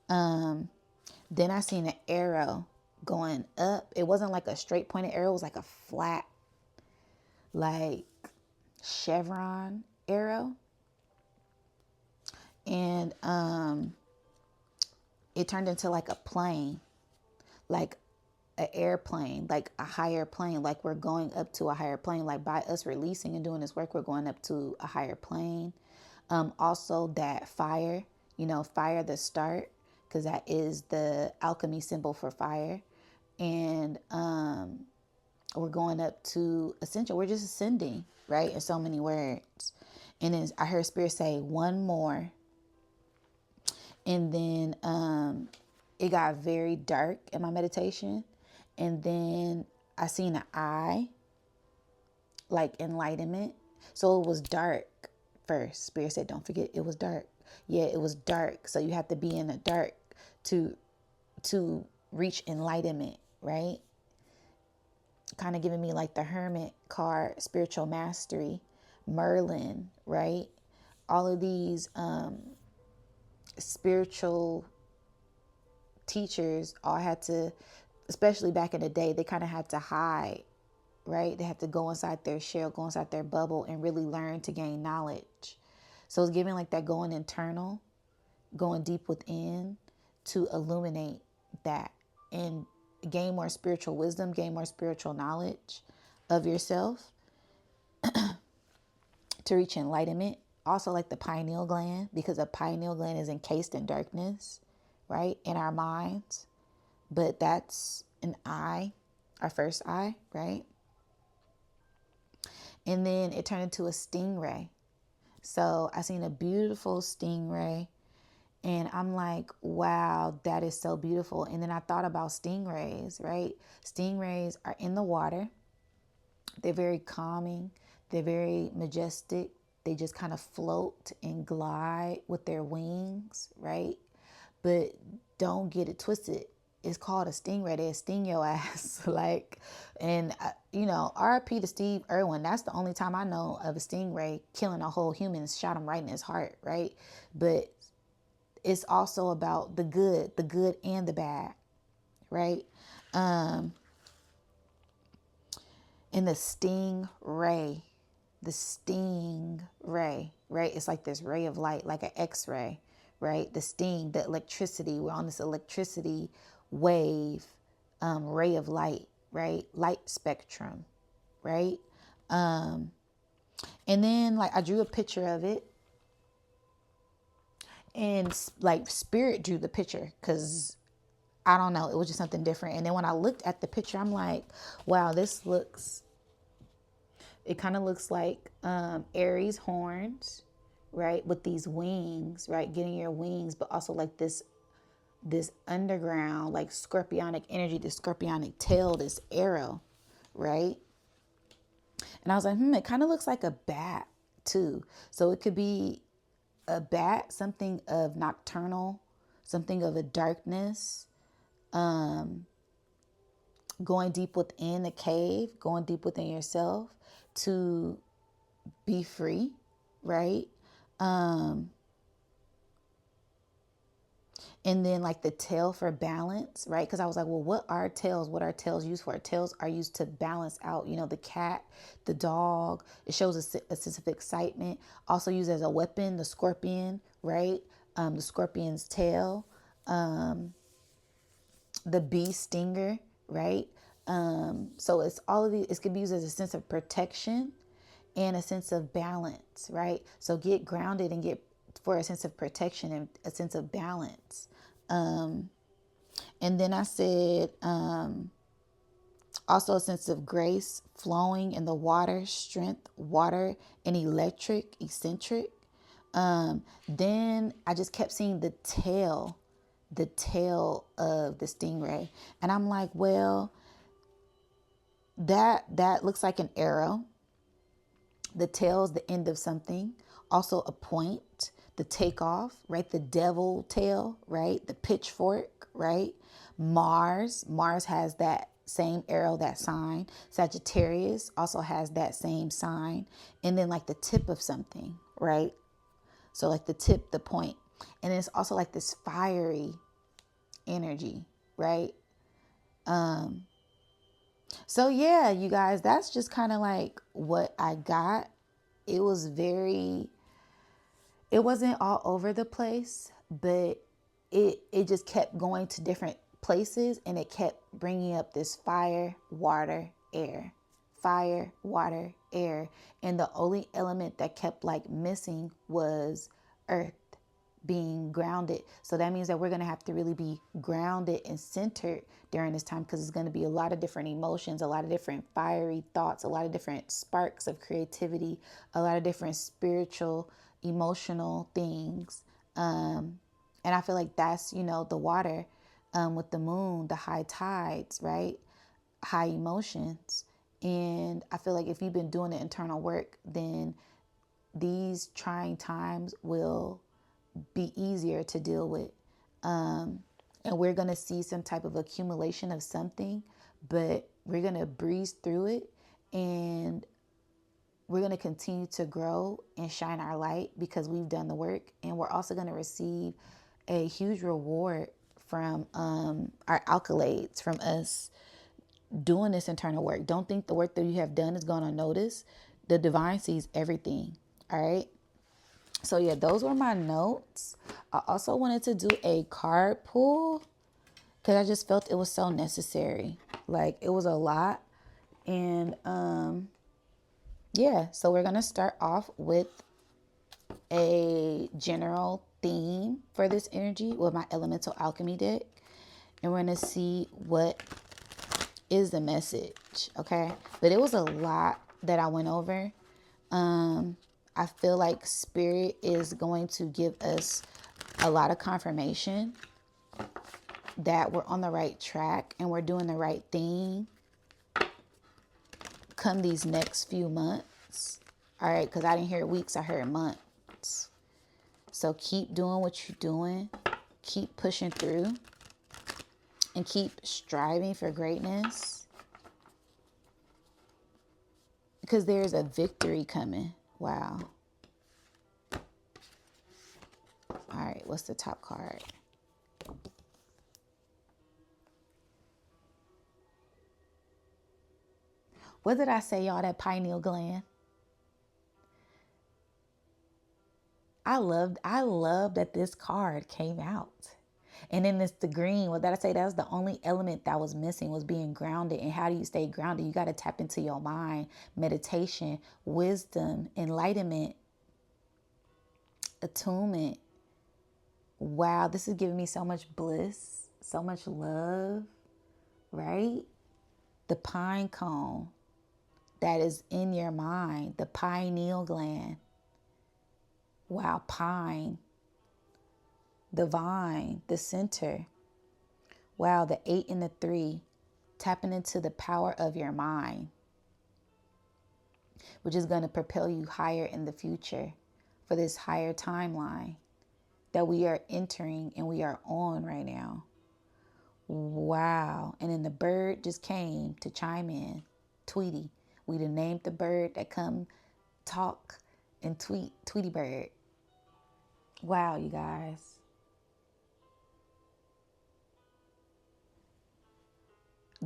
Then I seen an arrow going up. It wasn't like a straight pointed arrow. It was like a flat, like chevron arrow. And it turned into like a plane, like an airplane, like a higher plane, like we're going up to a higher plane. Like by us releasing and doing this work, we're going up to a higher plane. Also that fire, fire the start, because that is the alchemy symbol for fire. And we're going up to ascension. We're just ascending, right? In so many words. And then I heard Spirit say one more. And then it got very dark in my meditation. And then I seen an eye, like enlightenment. So it was dark first. Spirit said, don't forget, it was dark. Yeah, it was dark. So you have to be in the dark to reach enlightenment, right? Kind of giving me like the Hermit card, spiritual mastery, Merlin, right? All of these spiritual teachers all had to, especially back in the day, they kind of had to hide, right? They had to go inside their shell, go inside their bubble, and really learn to gain knowledge. So it's giving like that going internal, going deep within to illuminate that and gain more spiritual wisdom, gain more spiritual knowledge of yourself to reach enlightenment. Also like the pineal gland, because the pineal gland is encased in darkness, right? In our minds. But that's an eye, our first eye, right? And then it turned into a stingray. So I seen a beautiful stingray, and I'm like, wow, that is so beautiful. And then I thought about stingrays, right? Stingrays are in the water. They're very calming. They're very majestic. They just kind of float and glide with their wings, right? But don't get it twisted. It's called a stingray. They'll sting your ass. RIP to Steve Irwin. That's the only time I know of a stingray killing a whole human and shot him right in his heart, right? But it's also about the good and the bad, right? And the stingray, right? It's like this ray of light, like an X-ray, right? The sting, the electricity. We're on this electricity wave, ray of light, right? Light spectrum, right? And then like I drew a picture of it, and like Spirit drew the picture, because I don't know, it was just something different. And then when I looked at the picture, I'm like, wow, it kind of looks like Aries horns, right? With these wings, right? Getting your wings, but also like this underground, like scorpionic energy, this scorpionic tail, this arrow, right? And I was like, it kind of looks like a bat too. So it could be a bat, something of nocturnal, something of a darkness, going deep within the cave, going deep within yourself to be free, right? And then like the tail for balance, right? Because I was like, well, what are tails? What are tails used for? Tails are used to balance out, the cat, the dog. It shows a sense of excitement. Also used as a weapon, the scorpion, right? The scorpion's tail, the bee stinger, right? So it's all of these. It can be used as a sense of protection and a sense of balance, right? So get grounded and get for a sense of protection and a sense of balance. And then I said, also a sense of grace flowing in the water, strength, water, and electric, eccentric. Then I just kept seeing the tail of the stingray. And I'm like, well, that looks like an arrow. The tail is the end of something. Also a point, the takeoff, right? The devil tail, right? The pitchfork, right? Mars has that same arrow, that sign. Sagittarius also has that same sign. And then like the tip of something, right? So like the tip, the point. And it's also like this fiery energy, right? So yeah, you guys, that's just kind of like what I got. It wasn't all over the place, but it just kept going to different places, and it kept bringing up this fire, water, air, fire, water, air. And the only element that kept like missing was earth, being grounded. So that means that we're going to have to really be grounded and centered during this time, because it's going to be a lot of different emotions, a lot of different fiery thoughts, a lot of different sparks of creativity, a lot of different spiritual, emotional things. And I feel like that's, the water, with the moon, the high tides, right? High emotions. And I feel like if you've been doing the internal work, then these trying times will be easier to deal with. And we're going to see some type of accumulation of something, but we're going to breeze through it, and we're going to continue to grow and shine our light because we've done the work. And we're also going to receive a huge reward from our accolades, from us doing this internal work. Don't think the work that you have done is gone unnoticed. The divine sees everything. All right. So yeah, those were my notes. I also wanted to do a card pull because I just felt it was so necessary. Like it was a lot. And yeah, so we're going to start off with a general theme for this energy with my elemental alchemy deck. And we're going to see what is the message, okay? But it was a lot that I went over. I feel like spirit is going to give us a lot of confirmation that we're on the right track and we're doing the right thing come these next few months. All right, because I didn't hear weeks, I heard months. So keep doing what you're doing. Keep pushing through and keep striving for greatness, because there's a victory coming. Wow. All right, what's the top card? What did I say, y'all? That pineal gland. I love that this card came out. And then it's the green. What did I say? That was the only element that was missing, was being grounded. And how do you stay grounded? You got to tap into your mind, meditation, wisdom, enlightenment, attunement. Wow, this is giving me so much bliss, so much love, right? The pine cone that is in your mind, the pineal gland. Wow, pine, the vine, the center. Wow, the 8 and the 3, tapping into the power of your mind, which is going to propel you higher in the future for this higher timeline that we are entering and we are on right now. Wow. And then the bird just came to chime in. Tweety. We done named the bird that come talk and tweet. Tweety bird. Wow, you guys.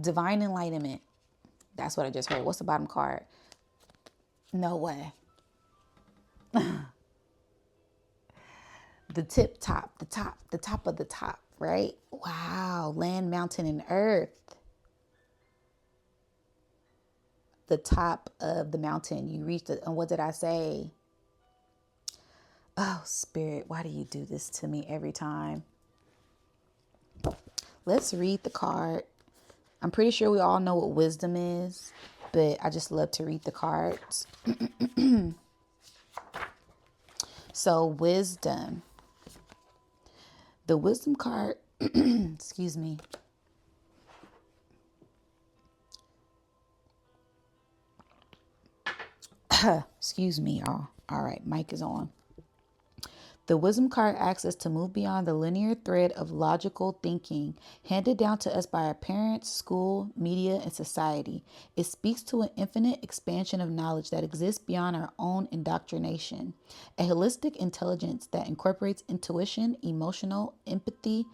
Divine enlightenment. That's what I just heard. What's the bottom card? No way. The top of the top, right? Wow. Land, mountain, and earth. The top of the mountain. You reached it. And what did I say? Oh, Spirit, why do you do this to me every time? Let's read the card. I'm pretty sure we all know what wisdom is, but I just love to read the cards. So wisdom. The wisdom card, excuse me. Excuse me, y'all. All right, mic is on. The wisdom card asks us to move beyond the linear thread of logical thinking handed down to us by our parents, school, media, and society. It speaks to an infinite expansion of knowledge that exists beyond our own indoctrination, a holistic intelligence that incorporates intuition, emotional empathy,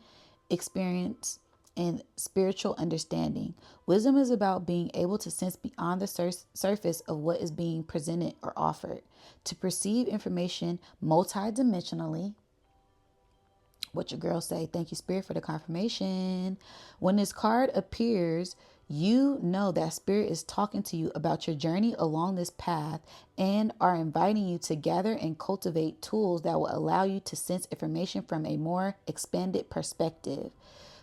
experience, and spiritual understanding. Wisdom is about being able to sense beyond the surface of what is being presented or offered, to perceive information multidimensionally. What your girl say? Thank you, Spirit, for the confirmation. When this card appears, you know that Spirit is talking to you about your journey along this path and are inviting you to gather and cultivate tools that will allow you to sense information from a more expanded perspective.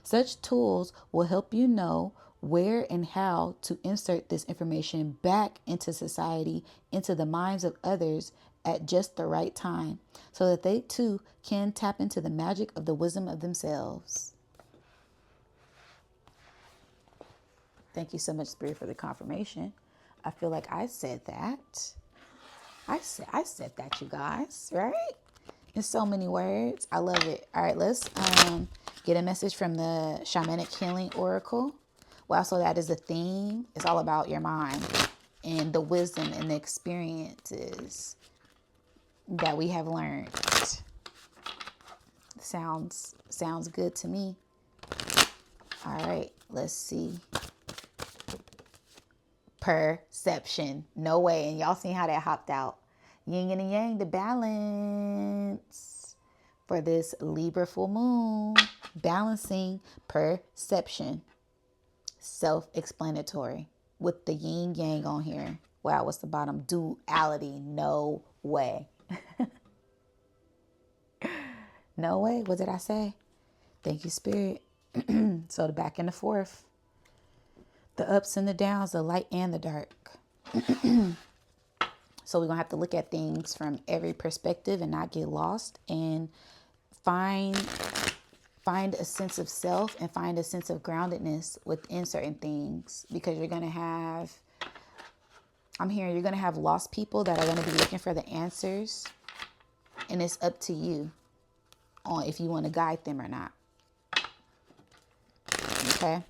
Such tools will help you know where and how to insert this information back into society, into the minds of others at just the right time, so that they too can tap into the magic of the wisdom of themselves. Thank you so much, Spirit, for the confirmation. I feel like I said that. I said that, you guys, right? In so many words. I love it. All right, let's get a message from the Shamanic Healing Oracle. Wow, so that is the theme. It's all about your mind and the wisdom and the experiences that we have learned. Sounds good to me. All right, let's see. Perception. No way. And y'all seen how that hopped out. Yin and yang, the balance for this Libra full moon. Balancing perception. Self-explanatory with the yin yang on here. Wow, what's the bottom? Duality. No way. No way. What did I say? Thank you, Spirit. So the back and the forth. The ups and the downs, the light and the dark. So we're going to have to look at things from every perspective and not get lost and find a sense of self and find a sense of groundedness within certain things, because you're going to have, I'm hearing you're going to have lost people that are going to be looking for the answers, and it's up to you on if you want to guide them or not. Okay.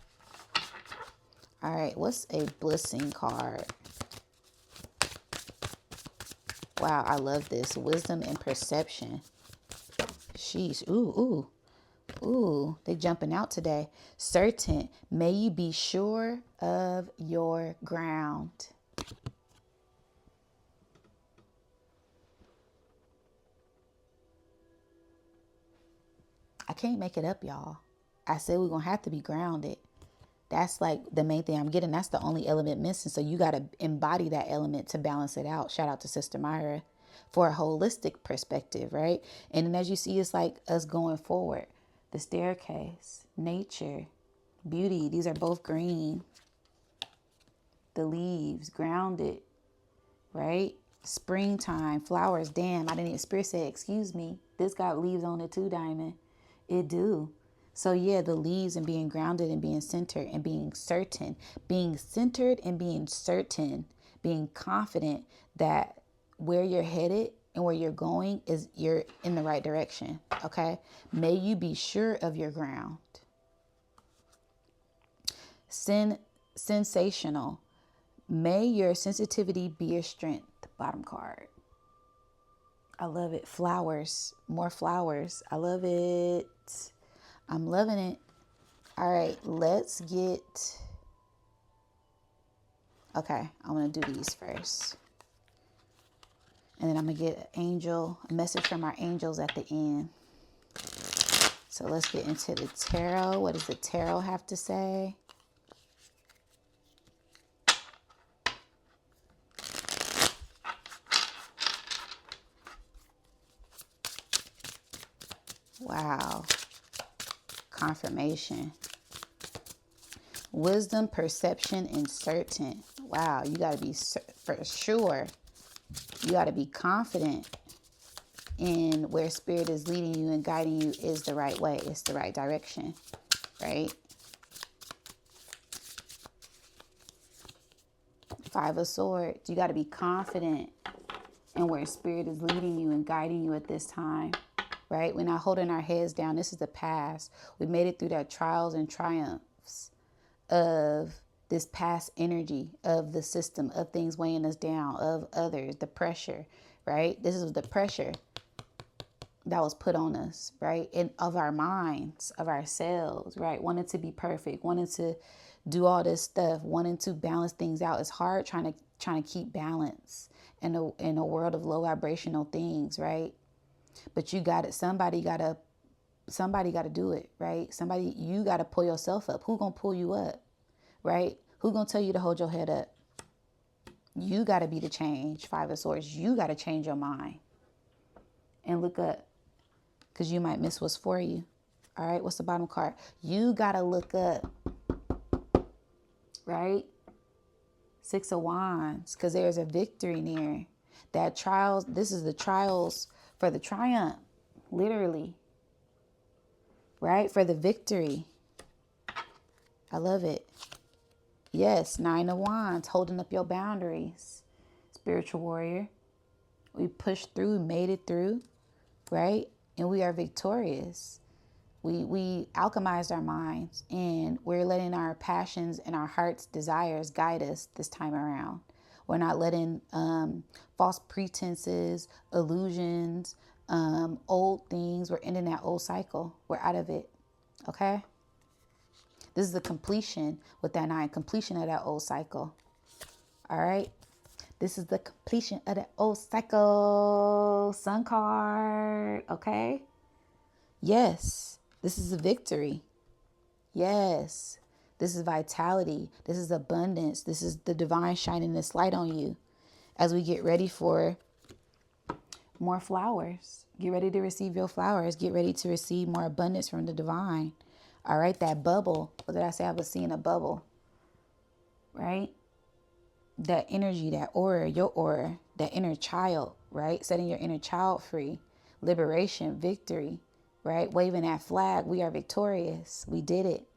All right. What's a blessing card? Wow, I love this. Wisdom and perception. Sheesh. Ooh, they jumping out today. Certain. May you be sure of your ground. I can't make it up, y'all. I said we're going to have to be grounded. That's like the main thing I'm getting. That's the only element missing. So you got to embody that element to balance it out. Shout out to Sister Myra for a holistic perspective, right? And then as you see, it's like us going forward. The staircase, nature, beauty. These are both green. The leaves, grounded, right? Springtime, flowers. Damn, I didn't even, Spirit said, excuse me. This got leaves on it too, Diamond. It do. So yeah, the leaves and being grounded and being centered and being certain, being centered and being certain, being confident that where you're headed and where you're going is you're in the right direction. Okay. May you be sure of your ground. Sensational. May your sensitivity be your strength. Bottom card. I love it. Flowers, more flowers. I love it. I'm loving it. All right, let's get Okay, I'm going to do these first. And then I'm going to get a message from our angels at the end. So let's get into the tarot. What does the tarot have to say? Wow. Confirmation. Wisdom, perception, and certain. Wow, you got to be for sure. You got to be confident in where spirit is leading you and guiding you is the right way. It's the right direction, right? Five of Swords. You got to be confident in where spirit is leading you and guiding you at this time, right? We're not holding our heads down. This is the past. We made it through that trials and triumphs of this past energy, of the system, of things weighing us down, of others, the pressure, right? This is the pressure that was put on us, right? And of our minds, of ourselves, right? Wanting to be perfect, wanting to do all this stuff, wanting to balance things out. It's hard trying to keep balance in a world of low vibrational things, right? But you got it. Somebody got to do it, right? You got to pull yourself up. Who gonna pull you up, right? Who gonna tell you to hold your head up? You got to be the change. Five of Swords. You got to change your mind and look up, because you might miss what's for you. All right, what's the bottom card? You got to look up, right? Six of Wands, because there's a victory near. That trials, this is the trials for the triumph, literally, right? For the victory. I love it. Yes, Nine of Wands, holding up your boundaries. Spiritual warrior. We pushed through, made it through, right? And we are victorious. We alchemized our minds, and we're letting our passions and our heart's desires guide us this time around. We're not letting false pretenses, illusions, old things. We're ending that old cycle. We're out of it. Okay? This is the completion with that 9, completion of that old cycle. All right? This is the completion of that old cycle. Sun card. Okay? Yes. This is a victory. Yes. This is vitality. This is abundance. This is the divine shining this light on you as we get ready for more flowers. Get ready to receive your flowers. Get ready to receive more abundance from the divine. All right. That bubble. What did I say? I was seeing a bubble. Right? That energy, that aura, your aura, that inner child, right? Setting your inner child free. Liberation, victory. Right? Waving that flag. We are victorious. We did it.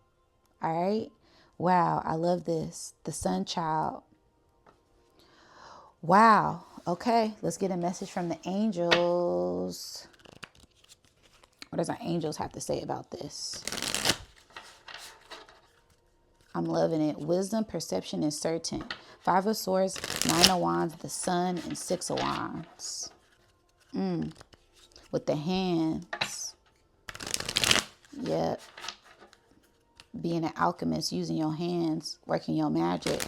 All right. Wow. I love this. The sun child. Wow. Okay. Let's get a message from the angels. What does our angels have to say about this? I'm loving it. Wisdom, perception, and certain. Five of Swords, Nine of Wands, the Sun, and Six of Wands. With the hands. Yep. Being an alchemist, using your hands, working your magic.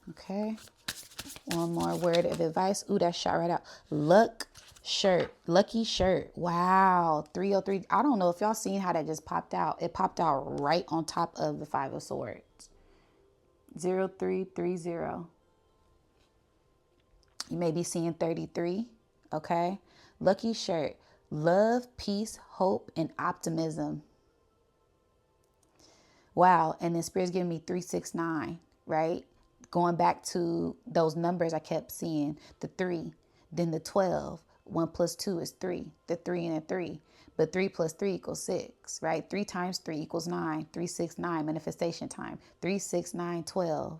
Okay. One more word of advice. Ooh, that shot right out. Lucky shirt. Wow. 303. I don't know if y'all seen how that just popped out. It popped out right on top of the Five of Swords. 0330. You may be seeing 33. Okay. Lucky shirt. Love, peace, hope, and optimism. Wow. And then Spirit's giving me 369, right? Going back to those numbers I kept seeing. The 3, then the 12. 1 plus 2 is 3. The 3 and a 3. But 3 plus 3 equals 6, right? 3 times 3 equals 9. 3, 6, 9, manifestation time. 3, 6, 9, 12,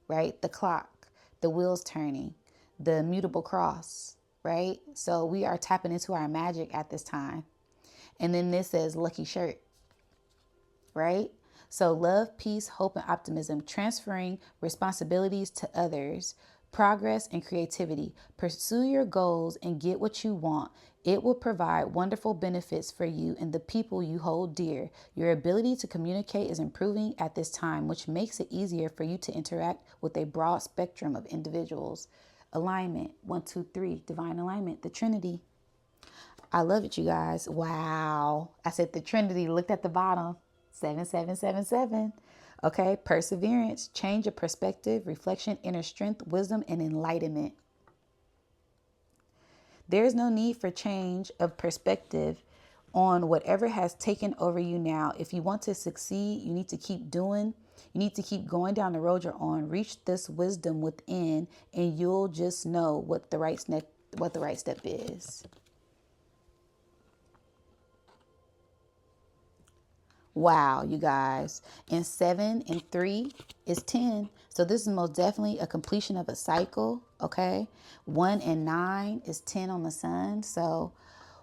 right? The clock, the wheels turning, the immutable cross, right? So we are tapping into our magic at this time. And then this says lucky shirt, right? So love, peace, hope, and optimism, transferring responsibilities to others, progress, and creativity. Pursue your goals and get what you want. It will provide wonderful benefits for you and the people you hold dear. Your ability to communicate is improving at this time, which makes it easier for you to interact with a broad spectrum of individuals. Alignment, 1, 2, 3, divine alignment, the Trinity. I love it, you guys. Wow. I said the Trinity, looked at the bottom. 7777. Okay. Perseverance, change of perspective, reflection, inner strength, wisdom, and enlightenment. There is no need for change of perspective on whatever has taken over you now. If you want to succeed, you need to keep doing. You need to keep going down the road you're on. Reach this wisdom within, and you'll just know what the right step is. Wow, you guys. And 7 and 3 is 10. So this is most definitely a completion of a cycle. Okay. 1 and 9 is 10 on the sun. So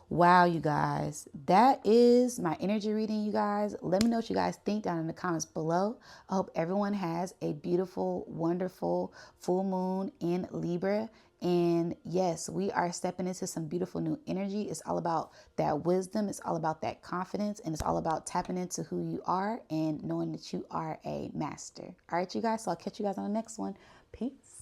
wow, you guys, that is my energy reading, you guys. Let me know what you guys think down in the comments below. I hope everyone has a beautiful, wonderful full moon in Libra. And yes, we are stepping into some beautiful new energy. It's all about that wisdom. It's all about that confidence. And it's all about tapping into who you are and knowing that you are a master. All right, you guys. So I'll catch you guys on the next one. Peace.